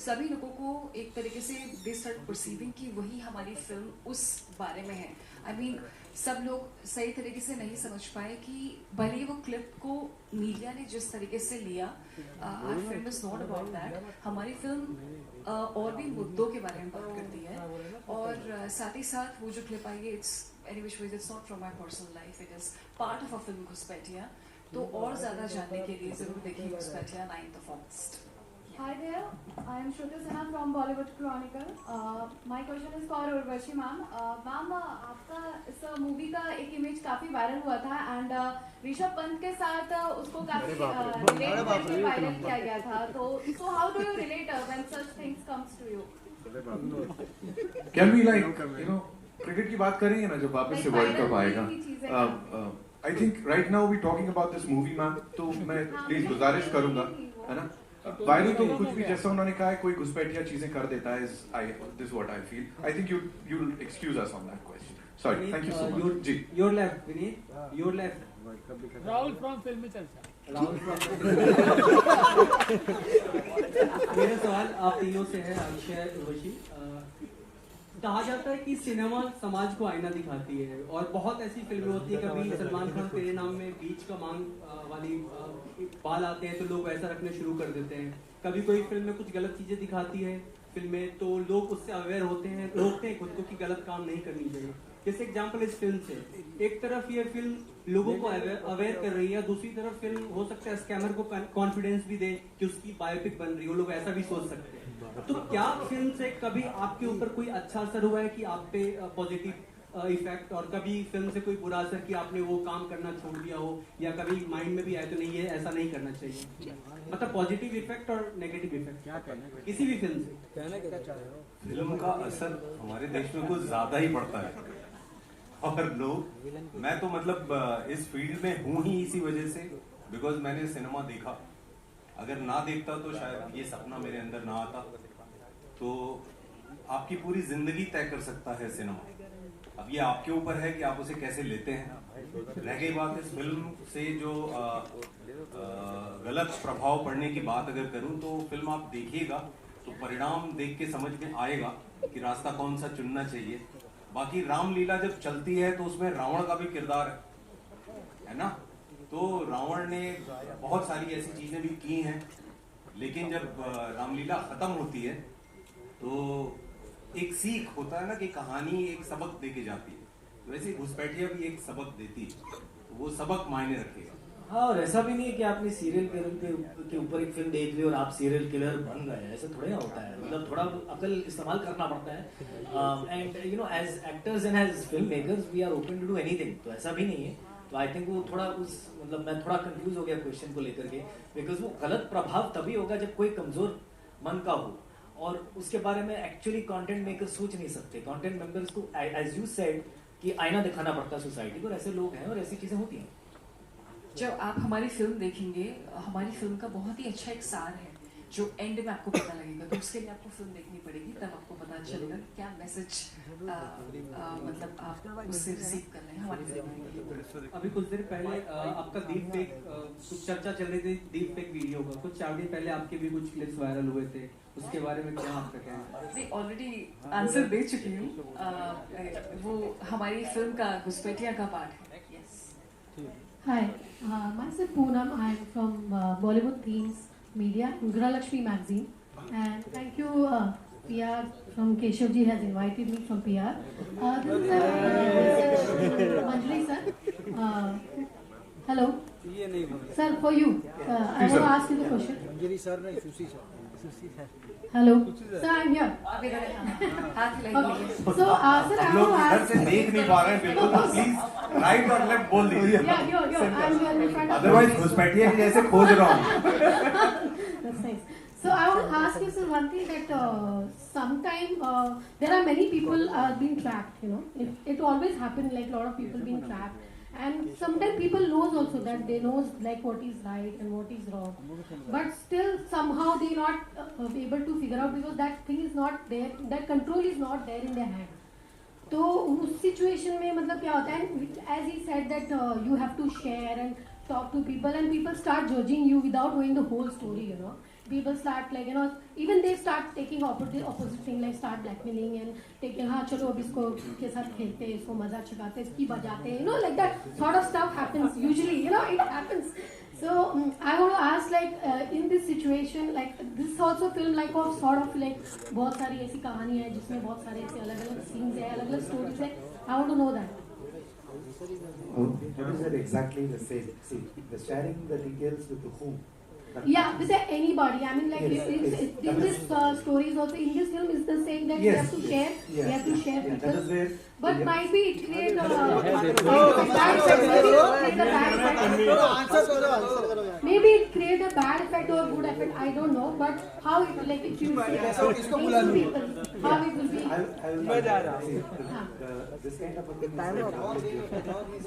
सभी लोगों को एक तरीके से they start perceiving कि वही हमारी फिल्म उस बारे में है। I mean सब लोग सही तरीके से नहीं समझ पाए कि भले वो क्लिप को मीडिया ने जिस तरीके से लिया, our film is not about that। हमारी फिल्म और भी मुद्दों के बारे में बात करती है, और साथ ही साथ वो जो क्लिप आई है it's any which ways it's not from my personal life, it is part of a film घुसपैठियाँ। तो और ज़्यादा जानने के लिए ज़रूर देखिए घुसपैठियाँ 9th of August। Hi there, I am Shruti Sinha from Bollywood Chronicle. My question is for Urvashi ma'am. Ma'am, आपका इस मूवी का एक इमेज काफी वायरल हुआ था एंड ऋषभ पंत के साथ उसको काफी रिलेट करके वायरल किया गया था, तो how do you relate when such things comes to you? Can we cricket की बात करेंगे ना जब वापस से वर्ल्ड कप आएगा। I think right now we talking about this movie ma'am, तो मैं प्लीज गुजारिश करूंगा, है ना, वायरल तो कुछ भी जैसा उन्होंने कहा है, कोई घुसपैठिया चीजें कर देता है, this what I feel. I think you will excuse us on that question. Sorry, thank you so much. जी, your left Vineet, your left. Rahul from Filmy Charcha. Rahul मेरा सवाल आप तीनों से है, अक्षय, उर्वशी। कहा जाता है कि सिनेमा समाज को आईना दिखाती है, और बहुत ऐसी फिल्में होती है, कभी सलमान खान तेरे नाम में बीच का मांग वाली बाल आते हैं तो लोग वैसा रखने शुरू कर देते हैं, कभी कोई फिल्म में कुछ गलत चीजें दिखाती है फिल्में तो लोग उससे अवेयर होते हैं, रोकते हैं खुद को कि गलत काम नहीं करनी चाहिए। जैसे एग्जांपल इस फिल्म से, एक तरफ ये फिल्म लोगों को अवेयर कर रही है, दूसरी तरफ फिल्म हो सकता है स्कैमर को कॉन्फिडेंस भी दे कि उसकी बायोपिक बन रही है, वो लोग ऐसा भी सोच सकते हैं। तो क्या फिल्म से कभी आपके ऊपर कोई अच्छा असर हुआ है कि आप पे पॉजिटिव इफेक्ट, और कभी फिल्म से कोई बुरा असर कि आपने वो काम करना छोड़ दिया हो, या कभी माइंड में भी आया तो नहीं है ऐसा नहीं करना चाहिए, मतलब पॉजिटिव इफेक्ट और नेगेटिव इफेक्ट किसी भी फिल्म से? फिल्म का असर हमारे देश में कुछ ज्यादा ही पड़ता है, और लोग, मैं तो मतलब इस फील्ड में हूँ ही इसी वजह से, बिकॉज मैंने सिनेमा देखा। अगर ना देखता तो शायद ये सपना मेरे अंदर ना आता। तो आपकी पूरी जिंदगी तय कर सकता है सिनेमा। अब ये आपके ऊपर है कि आप उसे कैसे लेते हैं। रह गई बात इस फिल्म से जो गलत प्रभाव पड़ने की बात अगर करूं, तो फिल्म आप देखिएगा तो परिणाम देख के समझ में आएगा कि रास्ता कौन सा चुनना चाहिए। बाकी रामलीला जब चलती है तो उसमें रावण का भी किरदार है ना, तो रावण ने बहुत सारी ऐसी चीजें भी की हैं, लेकिन जब रामलीला खत्म होती है तो एक सीख होता है ना कि कहानी एक सबक दे के जाती है, तो वैसे घुसपैठिया भी एक सबक देती है, तो वो सबक मायने रखेगा। हाँ, और ऐसा भी नहीं है कि आपने सीरियल किलर के ऊपर एक फिल्म देख ली और आप सीरियल किलर बन गए, ऐसा थोड़ा ना होता है। मतलब थोड़ा अकल इस्तेमाल करना पड़ता है, and you know as actors and as film makers we are open to do anything, तो ऐसा भी नहीं है। तो आई थिंक वो थोड़ा मतलब मैं थोड़ा कंफ्यूज हो गया क्वेश्चन को लेकर के, बिकॉज वो गलत प्रभाव तभी होगा जब कोई कमजोर मन का हो, और उसके बारे में एक्चुअली कंटेंट मेकर सोच नहीं सकते। कंटेंट मेकर्स को एज यू सेड कि आईना दिखाना पड़ता है सोसाइटी को, और ऐसे लोग हैं और ऐसी चीजें होती हैं। जब आप हमारी फिल्म देखेंगे, हमारी फिल्म का बहुत ही अच्छा एक सार है जो एंड में आपको पता लगेगा, तो उसके लिए आपको फिल्म देखनी पड़ेगी, तब आपको पता चलेगा क्या मैसेज मतलब आप उससे रिसीव कर रहे हैं हमारी फिल्म। अभी कुछ देर पहले आपका डीप फेक कुछ चर्चा चल रही थी, डीप फेक वीडियो का, कुछ 4 दिन पहले आपके भी कुछ क्लिप्स वायरल हुए थे, उसके बारे में क्या आपका कहना है? मैं ऑलरेडी आंसर दे चुकी हूँ, वो हमारी फिल्म का घुसपैठिया का पार्ट है। Hi, myself Poonam. I am from Bollywood Themes Media, Gralakshmi magazine, and thank you PR from Keshavji has invited me from PR. This is Manjari sir. Hello. Sir, for you, I want to ask you the question. Manjari sir, नहीं sushi sir. Hello, sir, I'm here. Okay. So, sir, I लोग want to इधर ask. से देख नहीं पा रहे हैं बिल्कुल, तो प्लीज राइट और लेफ्ट बोल दीजिए। Yeah, I'm here in front of. Otherwise घुसपैठिया की जैसे खोज रहा हूँ। That's nice. So I want to ask you, sir, one thing that sometime there are many people being trapped. You know, it always happens. Like a lot of people being trapped, and sometimes people knows also that they knows like what is right and what is wrong, but still somehow they not able to figure out because that thing is not there. That control is not there in their hand. तो उस situation में मतलब क्या होता है, as he said that you have to share and talk to people and people start judging you without knowing the whole story, you know. People start like, you know, even they start taking opposite thing, like start blackmailing and taking, हाँ चलो अब इसको के साथ खेलते हैं, इसको मजा चुकाते हैं, इसकी बजाते हैं, you know, like that sort of stuff happens usually, you know, it happens. So I want to ask, like in this situation, like this is also film like of sort of like बहुत सारी ऐसी कहानी है जिसमें बहुत सारे ऐसे अलग-अलग scenes है, अलग-अलग stories है. I want to know that. What is it exactly the same? See, the sharing the details with whom? Yeah, with anybody. I mean, like in this story is also in this film is the same that you have to share. You have to share people. That is where. But might be it create maybe it create a bad effect or good effect. I don't know. But how it like if you people, how it will be. This kind of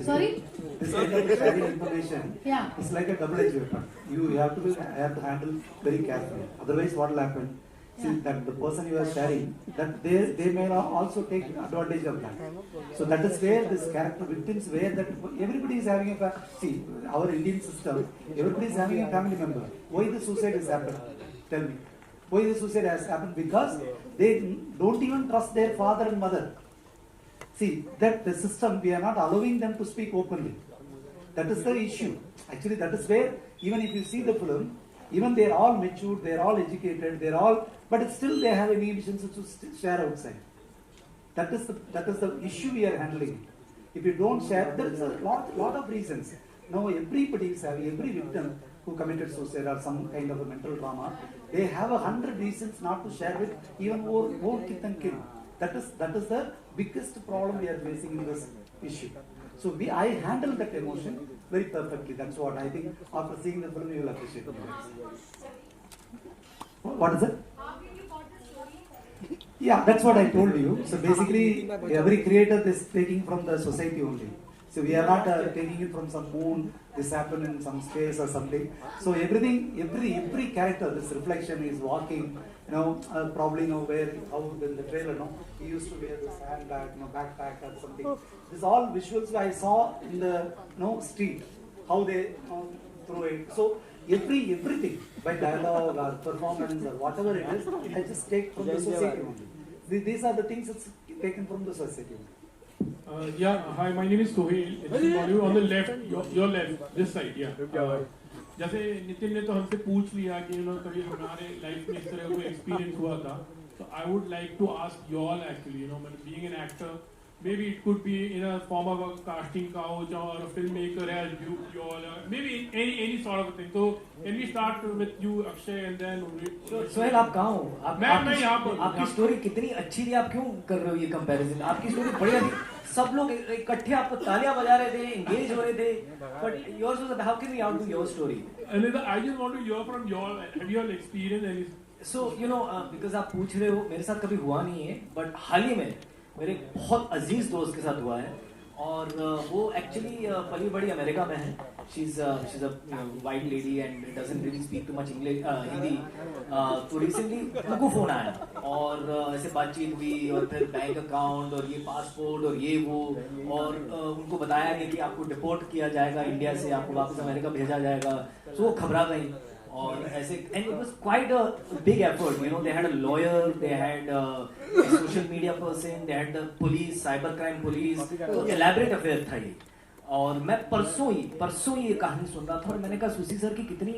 sorry. This kind of sharing information. Yeah. It's like a double-edged weapon. You have to handle very carefully. Otherwise, what will happen? See that the person you are sharing, that they may also take advantage of that. So that is where this character victims, where that everybody is having see our Indian system, everybody is having a family member. Why the suicide has happened? Tell me. Why the suicide has happened? Because they don't even trust their father and mother. See that the system, we are not allowing them to speak openly. That is the issue. Actually, that is where even if you see the film, even they are all matured, they are all educated, they are all, but still they have inhibitions to share outside. That is the issue we are handling. If you don't share, there is a lot of reasons. Now everybody is having, every victim who committed suicide or some kind of a mental trauma, they have 100 reasons not to share with even more kith and kin. That is the biggest problem we are facing in this issue. So I handle that emotion very perfectly. That's what I think. After seeing the film, you will appreciate it. What is it? Yeah, that's what I told you. So basically, every creator is taking from the society only. So we are not taking it from some moon. This happened in some space or something. So everything, every character, this reflection is walking. You know, probably how in the trailer, he used to wear this handbag, backpack or something. This all visuals I saw in the street, how they throw it. So everything by dialogue or performance or whatever it is, I just take from the society only. These are the things that's taken from the society only. Yeah, hi, my name is Sohail. It's on the left, your left, this side, yeah. जैसे नितिन ने तो हमसे पूछ लिया कि कभी हमारे life में इस तरह कोई एक्सपीरियंस हुआ था, तो I would like to ask you all actually, being an actor, maybe it could be in a form of a casting couch or a filmmaker as you all, maybe any sort of a thing. So can we start with you, Akshay, and then Sohail, आप कहाँ हो? मैं यहाँ पर। आपकी story कितनी अच्छी थी, आप क्यों कर रहे हो ये कंपैरिजन? आपकी स्टोरी बढ़िया थी, सब लोग इकट्ठे आपको तालियां बजा रहे थे, एंगेज हो रहे थे, but yours was, how can we outdo your story? And I just want to hear from you all, have you all experienced any? So because आप पूछ रहे हो, मेरे साथ कभी हुआ नहीं है, but हाल ही में मेरे बहुत अजीज दोस्त के साथ हुआ है, और वो एक्चुअली पली बड़ी अमेरिका में है. she's a white lady and doesn't really speak too much English, Hindi. तो रिसेंटली उनको फोन आया और ऐसे बातचीत हुई और फिर बैंक अकाउंट और ये पासपोर्ट और ये वो, और उनको बताया गया कि आपको डिपोर्ट किया जाएगा इंडिया से, आपको वापस अमेरिका भेजा जाएगा. तो वो घबरा गई और ऐसे, and it was quite a big effort, they had a lawyer, they had a social media person, they had the police, cyber crime police, तो elaborate affair था ये. और मैं परसों ही ये कहानी सुन रहा था और मैंने कहा सुसी सर की कितनी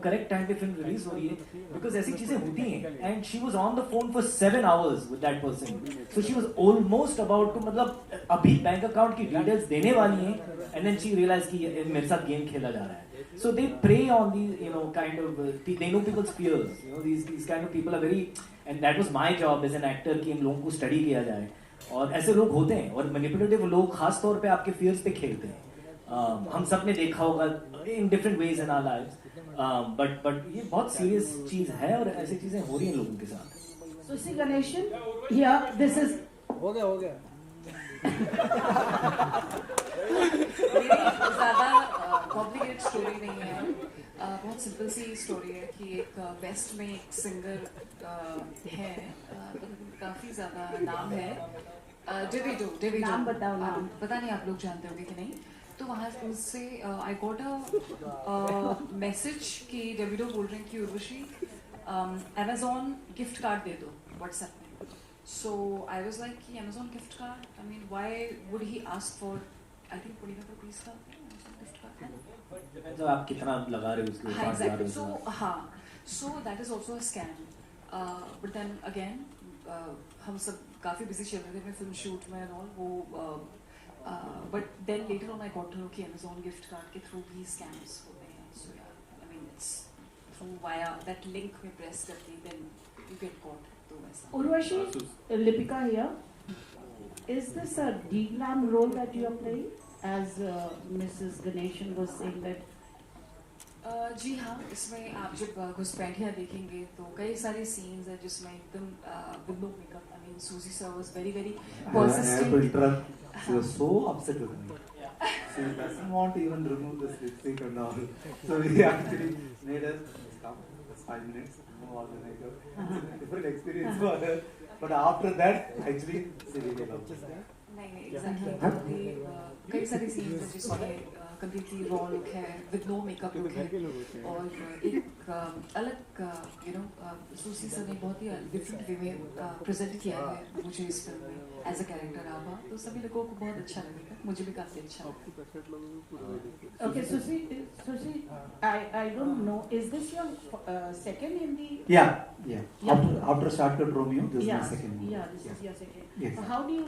करेक्ट टाइम पे फिल्म रिलीज हो रही है, बिकॉज ऐसी चीजें होती हैं. And she was on the phone for 7 hours with that person, so she was almost about to, मतलब अभी बैंक अकाउंट की डिटेल्स देने वाली हैं, एंड देन शी रियलाइज कि मेरे साथ गेम खेला जा रहा है. So they prey on these, kind of, they know people's fears. These kind of people are very, and that was my job as an actor कि इन लोगों को स्टडी किया जाए. और ऐसे लोग होते हैं और मैनिपुलेटिव लोग खास तौर पे आपके fears पे खेलते हैं. हम सब ने देखा होगा in different ways in our lives. But ये बहुत सीरियस चीज है और ऐसी चीजें हो रही हैं लोगों के साथ. Susi Ganeshan, yeah, this is. हो गया. ज़्यादा कॉम्प्लिकेटेड स्टोरी नहीं है. बहुत सिंपल सी स्टोरी है कि एक वेस्ट में एक सिंगर है, काफ़ी ज़्यादा नाम है, डेविडो. नाम बताओ, नाम. पता नहीं आप लोग जानते होंगे कि नहीं. तो वहाँ उनसे आई गॉट अ मैसेज कि डेविडो बोल रहे हैं कि उर्वशी Amazon गिफ्ट कार्ड दे दो व्हाट्सएप में. So I was like कि Amazon gift card, I mean why would he ask for I think 25 rupees का Amazon gift card है. तो आप कितना लगा रहे हो उसके ऊपर? Exactly. So that is also a scam. But then again हम सब काफी busy चल रहे थे में film shoot में and all वो but then later on I got to know कि Amazon gift card के through भी scams होते हैं. So yeah, I mean it's through via that link में press करके then you get caught. Urvashi, Lipika here. Is this a D-glam role that you are playing? As Mrs. Ganeshan was saying that. जी हाँ, इसमें आप जब घुसपैठियाँ देखेंगे तो कई सारे सीन्स हैं जिसमें एकदम with no makeup. I mean, Susie sir was very persistent. I have to interrupt. She was so upset with me. She doesn't want to even remove this lipstick and all. So we actually made her stop 5 minutes. All the makeup. Different experience for her. But after that, actually, she really loved it. नहीं exactly. कई सारी scenes हैं जिसमें completely raw look है, with no makeup look है, और एक अलग सूसी सर ने बहुत ही different way में present किया है मुझे इस फिल्म में as a character आभा. तो सभी लोगों को बहुत अच्छा लगेगा, मुझे भी काफी अच्छा लगा. Okay, Susi, I don't know. Is this your second Hindi? Yeah. After Shortcut Romeo, this is my second movie. Yeah, this is your second. Yes. How do you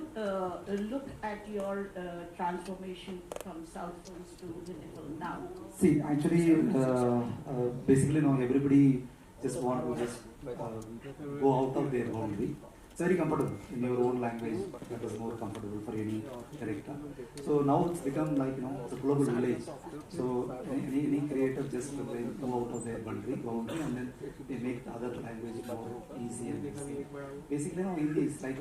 look at your transformation from South films to Hindi film now? See, actually, basically, now everybody just want to just go out of their boundary. It's very comfortable in your own language. It is more comfortable for any director. So now it's become like it's a global village. So any creator just go out of their boundary, and then they make the other language more easy and easy. Basically, now Hindi is like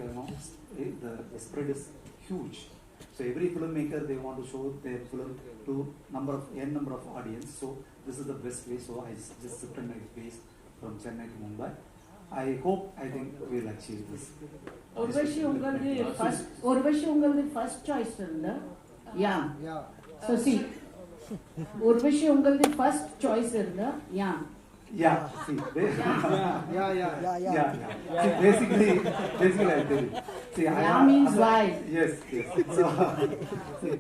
the spread is huge. So every filmmaker they want to show their film to n number of audience. So this is the best way. So I just shifted my base from Chennai to Mumbai. I think we'll achieve this. Urvashi Ungal the first choice film, yeah. So see, Urvashi Ungal the first choice film, yeah. Yeah. See, basically I tell you. See, yeah means why? Yes. So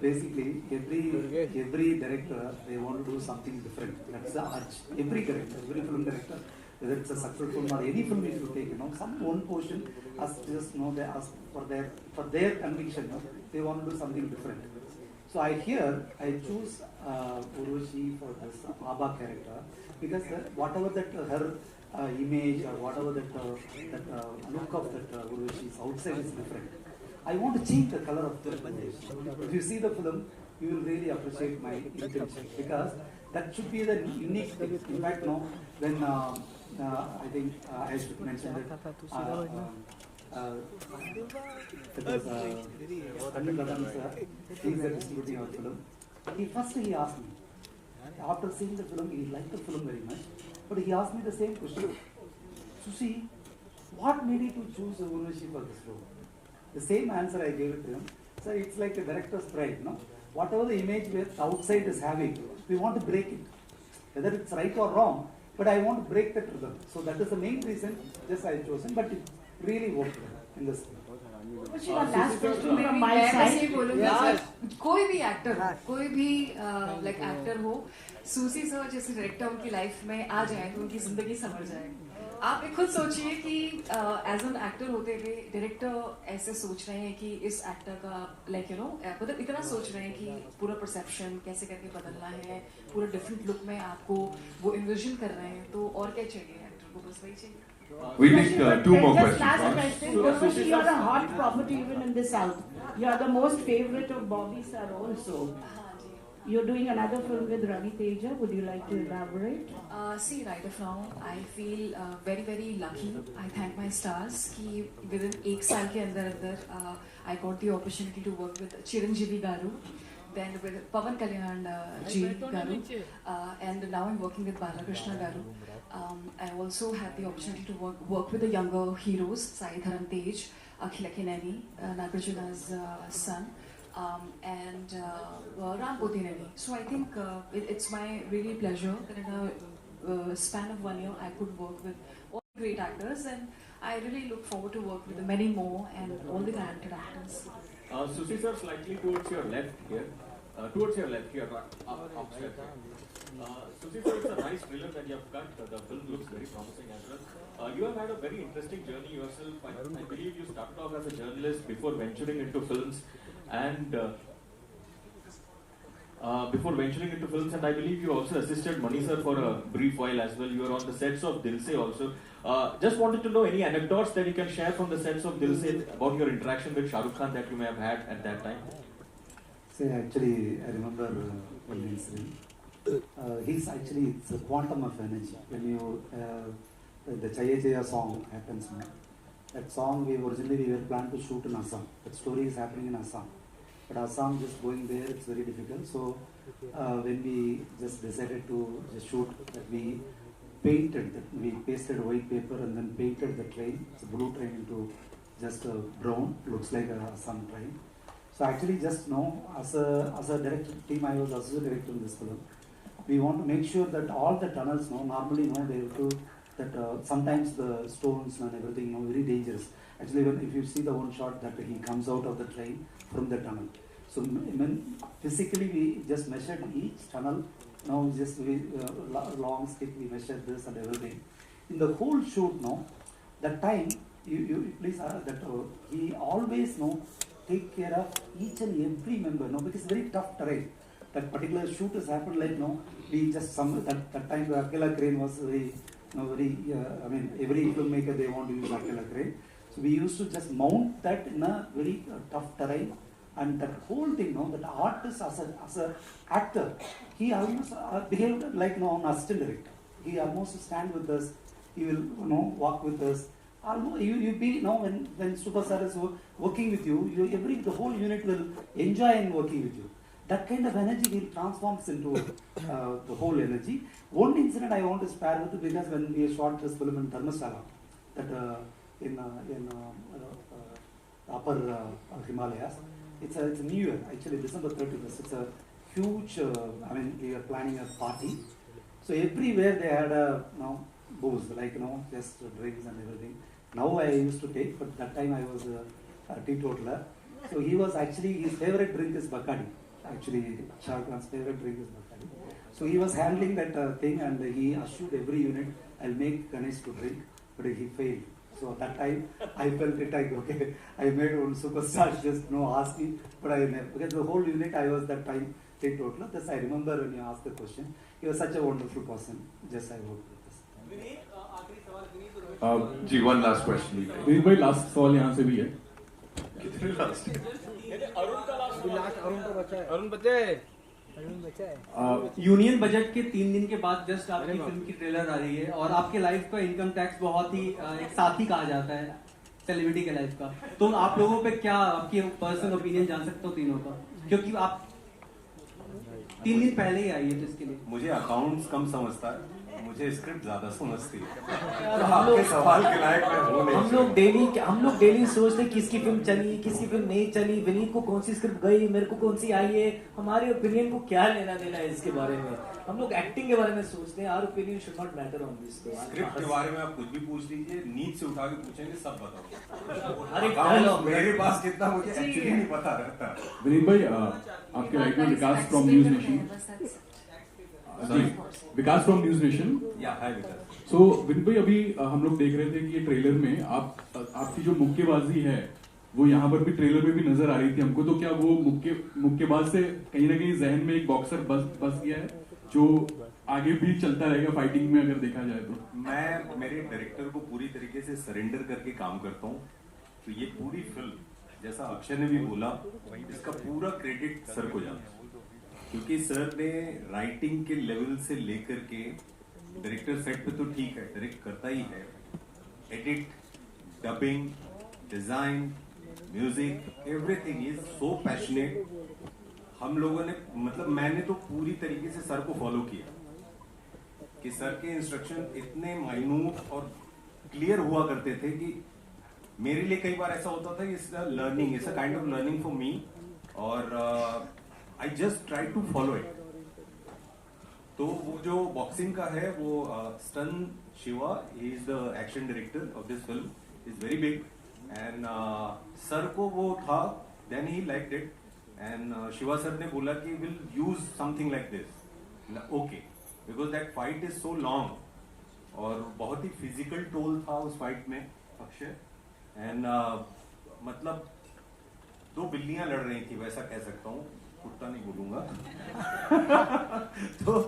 basically, every director they want to do something different. That's the urge. Every director, every film director. Whether it's a successful film or any film you take, some one portion as just they ask for their conviction, they want to do something different. So I choose Urvashi for this Abha character because whatever that her image or whatever that look of that Urvashi's outside is different. I want to change the color of the Urvashi. If you see the film, you will really appreciate my intention because that should be the unique thing. In fact, when I think I should mention that he's distributing our film. He asked me, after seeing the film, he liked the film very much, but he asked me the same question. Susi, what made you to choose Urvashi for this role? The same answer I gave it to him. So it's like a director's pride, whatever the image the outside is having, we want to break it. Whether it's right or wrong, but I want to break that rhythm. So that is the main reason just I chosen, but it really worked in this. Last question from my side. कोई भी actor हो, sushi sir जैसे director उनकी life में आ जाए तो उनकी जिंदगी संवर जाए. आप एक खुद सोचिए कि एज एन एक्टर होते हुए डायरेक्टर ऐसे सोच रहे हैं कि इस एक्टर का मतलब इतना सोच रहे हैं कि पूरा परसेप्शन कैसे करके बदलना है, पूरा डिफरेंट लुक में आपको वो इन्विजन कर रहे हैं, तो और क्या चाहिए एक्टर को? बस वही चाहिए. We take 2 more questions. Last question. Urvashi, you are a hot property even in the South. You are the most favorite of Bobby sir also. You're doing another film with Ravi Teja. Would you like to elaborate? See, right of now, I feel very, very lucky. I thank my stars कि within एक साल के अंदर I got the opportunity to work with Chiranjeevi Garu, then with Pawan Kalyan Ji Garu, and now I'm working with Balakrishna Garu. I also had the opportunity to work with the younger heroes, Sai Dharam Tej, Akhila Kineni, Nagarjuna's son. And Ram Potineni. So I think it's my really pleasure that in a span of 1 year I could work with all great actors, and I really look forward to work with many more and all the talented actors. Susie sir, slightly towards your left here, upstairs. Susie sir, it's a nice thriller that you have cut. The film looks very promising as well. You have had a very interesting journey yourself. I believe you started off as a journalist before venturing into films. And I believe you also assisted Mani sir for a brief while as well. You were on the sets of Dil Se also. Just wanted to know any anecdotes that you can share from the sets of Dil Se about your interaction with Shah Rukh Khan that you may have had at that time. See, actually, I remember one incident. It's a quantum of energy. When you, the Chaya Chaya song happens, that song we were planned to shoot in Assam. That story is happening in Assam. But Assam, just going there, it's very difficult. So when we just decided to just shoot, that we pasted white paper and then painted the train. It's a blue train into just a brown, looks like a Assam train. So actually just as a director team, I was associate director in this film. We want to make sure that all the tunnels, normally they have to, that sometimes the stones and everything, very dangerous. Actually, if you see the one shot that he comes out of the train from the tunnel. So physically we just measured each tunnel. Now just long stick, we measured this and everything. In the whole shoot, that time, you please, he always take care of each and every member, because it's very tough terrain. That particular shoot has happened like, we just, that time the Akela crane was very, every filmmaker, they want to use Akela crane. So we used to just mount that in a very tough terrain. And that whole thing, that artist as an actor, he almost behaved like an assistant director. He almost stand with us, he will walk with us. Almost, you be, when Superstar is working with you, the whole unit will enjoy in working with you. That kind of energy will transforms into the whole energy. One incident I want to spare with, because when we shot this film in Dharmasthala, that in upper Himalayas, it's a New Year, actually December 31st. It's a huge, we are planning a party. So everywhere they had booze, just drinks and everything. Now I used to take, but that time I was a teetotaler. So he was actually, his favorite drink is Bacardi. Actually, Shah Rukh Khan's favorite drink is Bacardi. So he was handling that thing, and he assured every unit, I'll make Ganesh to drink, but he failed. So at that time, I felt it like, okay, I made one Superstar just ask me, but I never, because the whole unit I was that time teetotaler. Just I remember when you asked the question, he was such a wonderful person. Just I worked with this. Ji one last question. Vineet भाई last सवाल यहाँ से भी है. कितने last? Arun बच्चे union budget के 3 दिन के बाद जस्ट आपकी फिल्म की ट्रेलर आ रही है, और आपके लाइफ का इनकम टैक्स बहुत ही एक साथी कहा जाता है सेलिब्रिटी के लाइफ का. तो आप लोगों पे क्या आपकी पर्सनल ओपिनियन जान सकता हूँ तीनों का, क्योंकि आप 3 दिन पहले ही आई है तो इसके लिए. मुझे अकाउंट्स कम समझता है, मुझे स्क्रिप्ट ज्यादा समझती है. तो आपके सवाल के लायक मैं हूं नहीं. हम लोग डेली सोचते हैं किसकी फिल्म चली, किसकी फिल्म नहीं चली, विनीत को कौन सी स्क्रिप्ट गई, मेरे को कौन सी आई है. हमारे ओपिनियन को क्या लेना देना है इसके बारे में. हम लोग एक्टिंग के बारे में सोचते हैं. Our opinion should not matter on this. Script के बारे में आप कुछ भी पूछ लीजिए, नींद से उठा के पूछेंगे, सब बताओ. मेरे पास कितना मुझे एक्चुअली नहीं पता रहता. विनीत भाई, आपके राइट में Vikas from News Nation. Vikas from News Nation. So Vineet भाई, अभी हम लोग देख रहे थे कि ये ट्रेलर में आपकी जो मुक्केबाजी है वो यहाँ पर भी ट्रेलर में भी नजर आ रही थी हमको. तो क्या वो मुक्केबाज से कहीं ना कहीं जहन में एक बॉक्सर बस गया है जो आगे भी चलता रहेगा फाइटिंग में, अगर देखा जाए तो? मैं मेरे डायरेक्टर को पूरी तरीके से सरेंडर करके काम करता हूँ. तो ये पूरी फिल्म, जैसा अक्षय ने भी बोला, इसका पूरा क्रेडिट सर को जाता है. क्योंकि सर ने राइटिंग के लेवल से लेकर के डायरेक्टर सेट पे तो ठीक है, डायरेक्ट करता ही है, edit, dubbing, design, music, everything is so passionate. हम लोगों ने मतलब मैंने तो पूरी तरीके से सर को फॉलो किया कि सर के इंस्ट्रक्शन इतने माइन्यूट और क्लियर हुआ करते थे कि मेरे लिए कई बार ऐसा होता था कि it's learning, it's a kind of learning for me, और I just try to follow it. तो वो जो बॉक्सिंग का है वो stun Shiva, he is the action director of this film, is very big, and sir को वो था, then he liked it, and Shiva sir ने बोला कि will use something like this, okay, because that fight is so long और बहुत ही physical toll था उस फाइट में अक्षय, एंड मतलब 2 बिल्लियां लड़ रही थी वैसा कह सकता हूँ, कुत्ता नहीं बोलूंगा। तो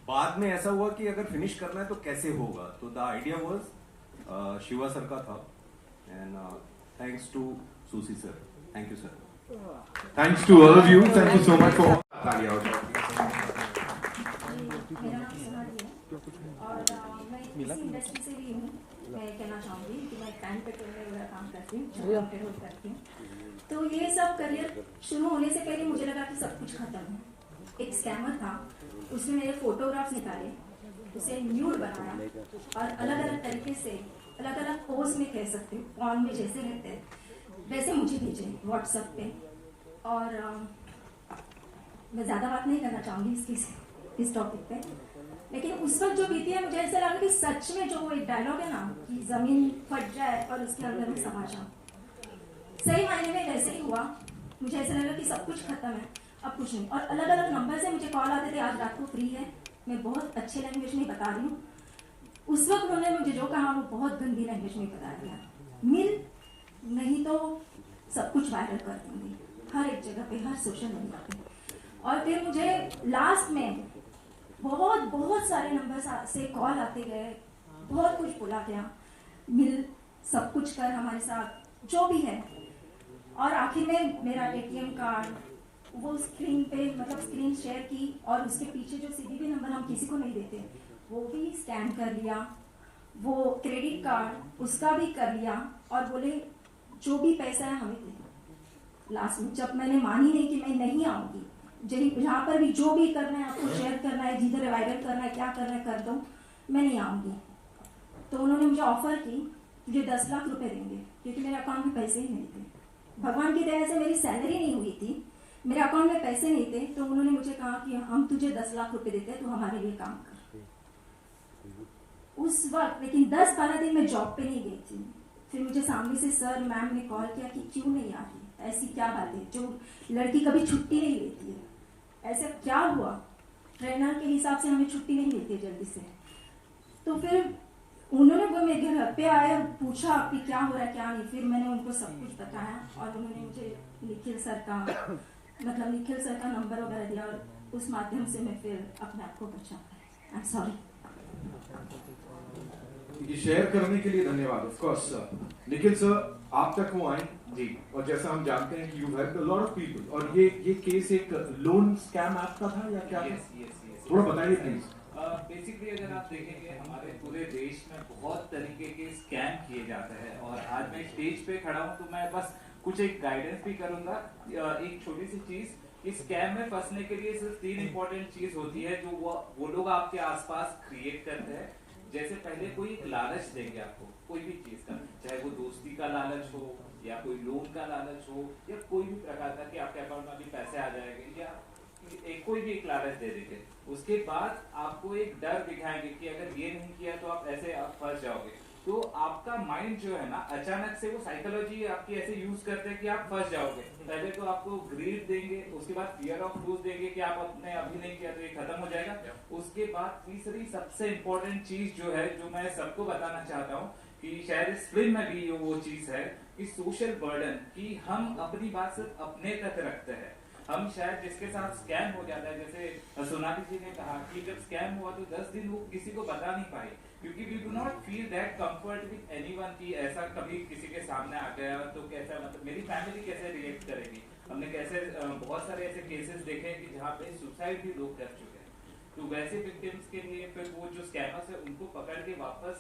बाद में ऐसा हुआ कि अगर फिनिश करना है तो कैसे होगा, तो the idea was Shiva sir का था, एंड थैंक्स टू सुसी sir, thank you sir. Thanks to all of you. Thank you so much for तालियां हो जाए। मेरा नाम सोनाली है और मैं इसी इंडस्ट्री से ही हूँ। मैं कहना चाहूँगी कि मैं टाइम पे वगैरह काम करती हूँ, करती हूँ। तो ये सब करियर शुरू होने से पहले मुझे लगा कि सब कुछ खत्म है। एक स्कैमर था, उसने मेरे फोटोग्राफ्स निकाले, उसे न्यूड बनाया और अलग अलग तरीके से अलग अलग पोज में कह सकते हो, पॉर्न में जैसे रहते हैं वैसे मुझे भेजे व्हाट्सएप पे। और मैं ज़्यादा बात नहीं करना चाहूँगी इस टॉपिक पे, लेकिन उस वक्त जो बीती है मुझे ऐसा लगा कि सच में जो वो एक डायलॉग है ना कि ज़मीन फट जाए और उसके अंदर में समा जाओ, सही मायने में वैसे ही हुआ। मुझे ऐसा लगा कि सब कुछ खत्म है, अब कुछ नहीं। और अलग अलग नंबर से मुझे कॉल आते थे, आज रात को फ्री है, मैं बहुत अच्छे लैंग्वेज में बता रही हूँ। उस वक्त उन्होंने मुझे जो कहा वो बहुत गंदी लैंग्वेज में बता दिया, मिल नहीं तो सब कुछ वायरल कर दूंगी हर एक जगह पे, हर सोशल मीडिया पे। और फिर मुझे लास्ट में बहुत बहुत सारे नंबर से कॉल आते गए, बहुत कुछ बोला गया, मिल सब कुछ कर हमारे साथ जो भी है। और आखिर में मेरा ATM कार्ड वो स्क्रीन पे मतलब स्क्रीन शेयर की, और उसके पीछे जो CVV नंबर हम किसी को नहीं देते वो भी स्कैन कर लिया, वो क्रेडिट कार्ड उसका भी कर लिया, और बोले जो भी पैसा है हमें दे। लास्ट में जब मैंने मानी नहीं कि मैं नहीं आऊँगी, जहाँ पर भी जो भी करना है आपको शेयर करना है, जिधर वायरल करना है, क्या करना है कर दो, मैं नहीं आऊँगी। तो उन्होंने मुझे ऑफर की मुझे 10 लाख रुपए देंगे, क्योंकि मेरे अकाउंट में पैसे ही नहीं थे। भगवान की दया से मेरी सैलरी नहीं हुई थी, मेरे अकाउंट में पैसे नहीं थे, तो उन्होंने मुझे कहा कि हम तुझे 10 लाख रुपए देते हैं, तो हमारे लिए काम कर। उस वक्त लेकिन 10-12 दिन मैं जॉब पे नहीं गई थी। फिर मुझे सामने से सर मैम ने कॉल किया कि क्यों नहीं आ रही, ऐसी क्या बात है, जो लड़की कभी छुट्टी नहीं लेती है, ऐसा क्या हुआ, ट्रेनर के हिसाब से हमें छुट्टी नहीं मिलती है जल्दी से। तो फिर उन्होंने वो मेरे घर पे आए और पूछा कि क्या हो रहा है क्या नहीं। फिर मैंने उनको सब कुछ बताया और उन्होंने मुझे निखिल सर का नंबर वगैरह दिया, और उस माध्यम से मैं फिर अपने आप को बचा पाई। I am sorry. ये शेयर करने के लिए धन्यवाद। ऑफ कोर्स निखिल सर आप तक वो आए जी, और जैसा हम जानते हैं कि you helped a lot of people, और ये केस एक लोन स्कैम ऐप का था या क्या? थोड़ा बताइए प्लीज। बेसिकली अगर आप देखेंगे हमारे पूरे देश में बहुत तरीके के स्कैम किए जाते हैं, और आज मैं स्टेज पे खड़ा हूँ तो मैं बस कुछ एक गाइडेंस भी करूंगा। एक छोटी सी चीज, इस स्कैम में फंसने के लिए सिर्फ 3 इंपॉर्टेंट चीज होती है जो वो लोग आपके आसपास क्रिएट करते हैं। जैसे पहले कोई लालच देंगे आपको कोई भी चीज का, चाहे वो दोस्ती का लालच हो या कोई लोन का लालच हो या कोई भी प्रकार का कि आपके अकाउंट में अभी पैसे आ जाएंगे, या कोई भी एक लालच दे देंगे। उसके बाद आपको एक डर दिखाएंगे कि अगर ये नहीं किया तो आप ऐसे फंस जाओगे। तो आपका माइंड जो है ना, अचानक से वो साइकोलॉजी आपकी ऐसे यूज करते हैं कि आप फंस जाओगे। पहले तो आपको ग्रीड देंगे, उसके बाद फियर ऑफ लूज देंगे कि आप अपने अभी नहीं किया तो ये खत्म हो जाएगा। उसके बाद तीसरी सबसे इम्पोर्टेंट चीज जो है, जो मैं सबको बताना चाहता हूँ कि शायद इस फिल्म में भी वो चीज है कि सोशल बर्डन, कि हम अपनी बात सिर्फ अपने तक रखते हैं। हम शायद जिसके साथ स्कैम हो जाता है, जैसे सोनाली जी ने कहा कि जब स्कैम हुआ तो 10 दिन वो किसी को बता नहीं पाए, क्योंकि we do not feel that comfort with anyone कि ऐसा कभी किसी के सामने आ गया तो कैसा, मतलब मेरी फैमिली कैसे रिएक्ट करेगी। हमने कैसे बहुत सारे ऐसे केसेस देखे हैं कि जहाँ पे सुसाइड भी लोग कर चुके हैं। तो वैसे विक्टिम्स के लिए फिर वो जो स्कैमर्स है उनको पकड़ के वापस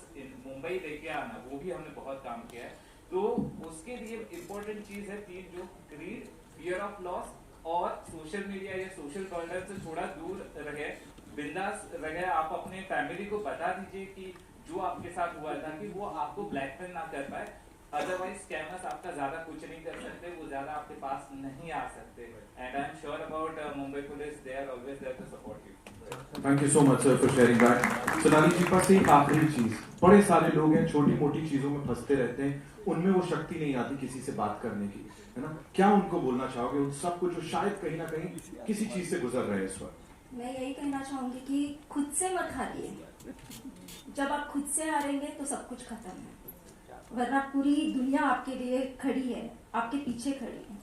मुंबई लेके आना, वो भी हमने बहुत काम किया है। तो उसके लिए इम्पोर्टेंट चीज है कि जो ग्रीड, फियर ऑफ लॉस और सोशल मीडिया या सोशल बर्डन से थोड़ा दूर रहे, बिंदास रहे। आप अपने फैमिली को बता दीजिए कि जो आपके साथ हुआ था कि वो आपको ब्लैकमेल ना कर पाए। अदरवाइज स्कैमर्स आपका ज्यादा कुछ नहीं कर सकते, वो ज्यादा आपके पास नहीं आ सकते। And I am sure about Mumbai police, they are always there to support you. Thank you so much sir for sharing that. Sonali ji, पास एक आखिरी चीज, बड़े सारे लोग हैं छोटी मोटी चीजों में फंसते रहते हैं, उनमें वो शक्ति नहीं आती किसी से बात करने की, है ना? क्या उनको बोलना चाहोगे उन सबको जो शायद कहीं ना कहीं किसी चीज से गुजर रहे हैं इस वक्त? मैं यही कहना चाहूंगी कि खुद से मत हारिए। जब आप खुद से हारेंगे तो सब कुछ खत्म है, वरना पूरी दुनिया आपके लिए खड़ी है, आपके पीछे खड़ी है,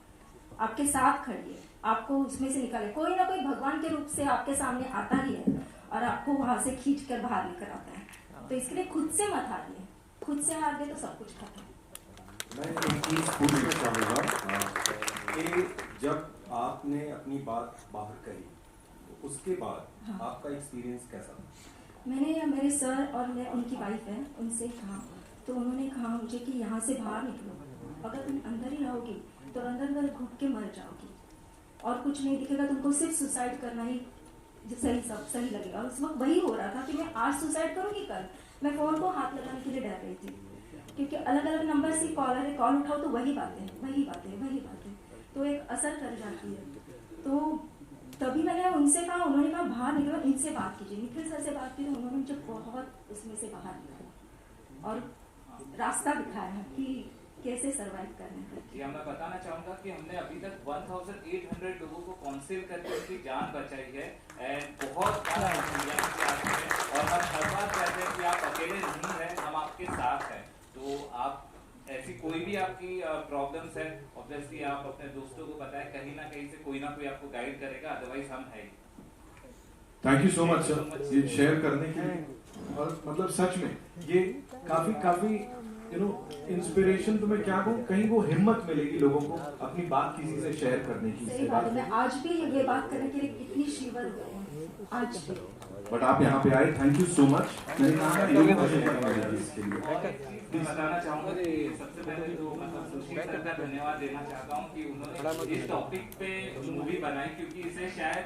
आपके साथ खड़ी है, आपको उसमें से निकाले। कोई ना कोई भगवान के रूप से आपके सामने आता ही है और आपको वहां से खींच कर बाहर लेकर आता है। तो इसके लिए खुद से मत हारिए, खुद से हार गए तो सब कुछ खत्म। मैं एक चीज पूछना चाहूँगा कि जब आपने अपनी बात बाहर कही तो उसके बाद आपका एक्सपीरियंस कैसा? मैंने मेरे सर और मैं उनकी वाइफ है उनसे कहा, तो उन्होंने कहा मुझे कि यहाँ से बाहर निकलो, अगर तुम अंदर ही रहोगी तो अंदर घुट के मर जाओगी और कुछ नहीं दिखेगा, तुमको सिर्फ सुसाइड करना ही सही लगेगा। उस वक्त वही हो रहा था कि मैं आज सुसाइड करूंगी, कल मैं फोन को हाथ लगाने के लिए डर रही थी, क्योंकि अलग अलग नंबर से कॉल उठाओ तो वही बातें तो एक असर कर जाती है। तो तभी मैंने उनसे कहा, उन्होंने कहा बाहर निकलो, इनसे बात कीजिए। निखिल सर से बात की तो उन्होंने मुझे बहुत उसमें से बाहर निकाला और रास्ता दिखाया है कि कैसे सरवाइव करना है। जी, मैं बताना चाहूंगा कि हमने अभी तक 1800 लोगों को काउंसिल करके उनकी जान बचाई है एंड बहुत और हम हर बार कहते हैं कि आप अकेले नहीं हैं, हम आपके साथ हैं। तो आप ऐसी कोई भी आपकी प्रॉब्लम्स है, ऑब्वियसली आप अपने दोस्तों को बताएं, कहीं ना कहीं से कोई ना कोई आपको गाइड करेगा, अदरवाइज हम है। Thank you so much sir ये शेयर करने के लिए। और मतलब सच में ये काफी इंस्पिरेशन, तो मैं क्या कहूँ, कहीं वो हिम्मत मिलेगी लोगों को अपनी बात किसी से शेयर करने की। सही बात है, मैं आज भी ये बात करने के लिए कितनी शिवर आज भी। बट आप यहाँ पे आए, थैंक यू सो मच। मैंने कहा इसके लिए मैं बताना चाहूंगा कि सबसे पहले तो मतलब सुशील सर का धन्यवाद देना चाहता हूँ कि उन्होंने इस टॉपिक पे मूवी बनाई, क्योंकि इसे शायद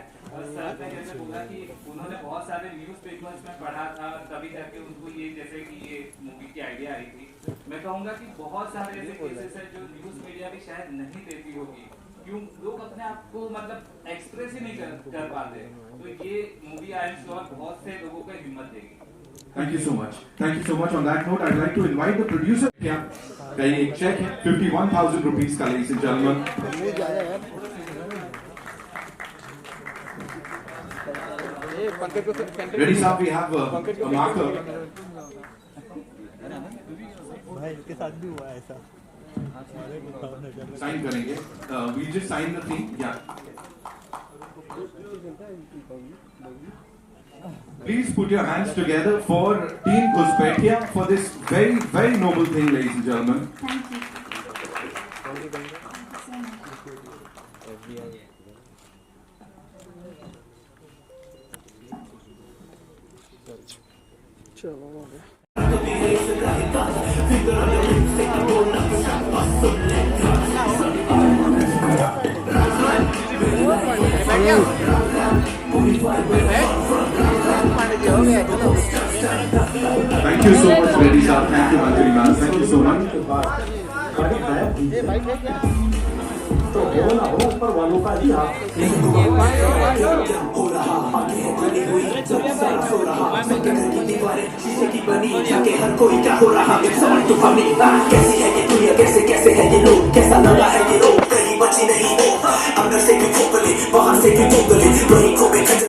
सर ने जैसे बोला कि उन्होंने बहुत सारे न्यूज़पेपर्स में पढ़ा था, तभी जाके उनको ये जैसे कि ये मूवी की आइडिया आई थी। मैं कहूँगा कि बहुत सारे ऐसे केसेस है जो न्यूज़ मीडिया भी शायद नहीं देती होगी, क्यों लोग अपने आप को मतलब एक्सप्रेस ही नहीं कर पाते। तो ये मूवी आई एम श्योर बहुत से लोगों को हिम्मत देगी। Thank you so much. Thank you so much. On that note, I'd like to invite the producer. क्या कहीं एक चेक है 51,000 rupees का, ladies and gentlemen. Ready, sir? We have a marker. भाई इसके साथ भी हुआ ऐसा। Sign करेंगे. We'll just sign the thing. Yeah. Please put your hands together for Team Ghuspetia for this very, very noble thing, ladies and gentlemen. Thank you. Thank you so much, ladies and thank you, Manjari ma'am. Thank you so much. तो हो ना हो पर वालों का ही हाथ हो रहा आगे बनी हुई सो रहा दीवारें शीशे की बनी जाके हर कोई क्या हो रहा है समझ तो हमें कैसी है ये दुनिया, कैसे है ये लोग, कैसा लगा है ये रोग, कहीं बची नहीं हो अंदर से भी ठोकले बाहर से भी ठोकले वही खो गए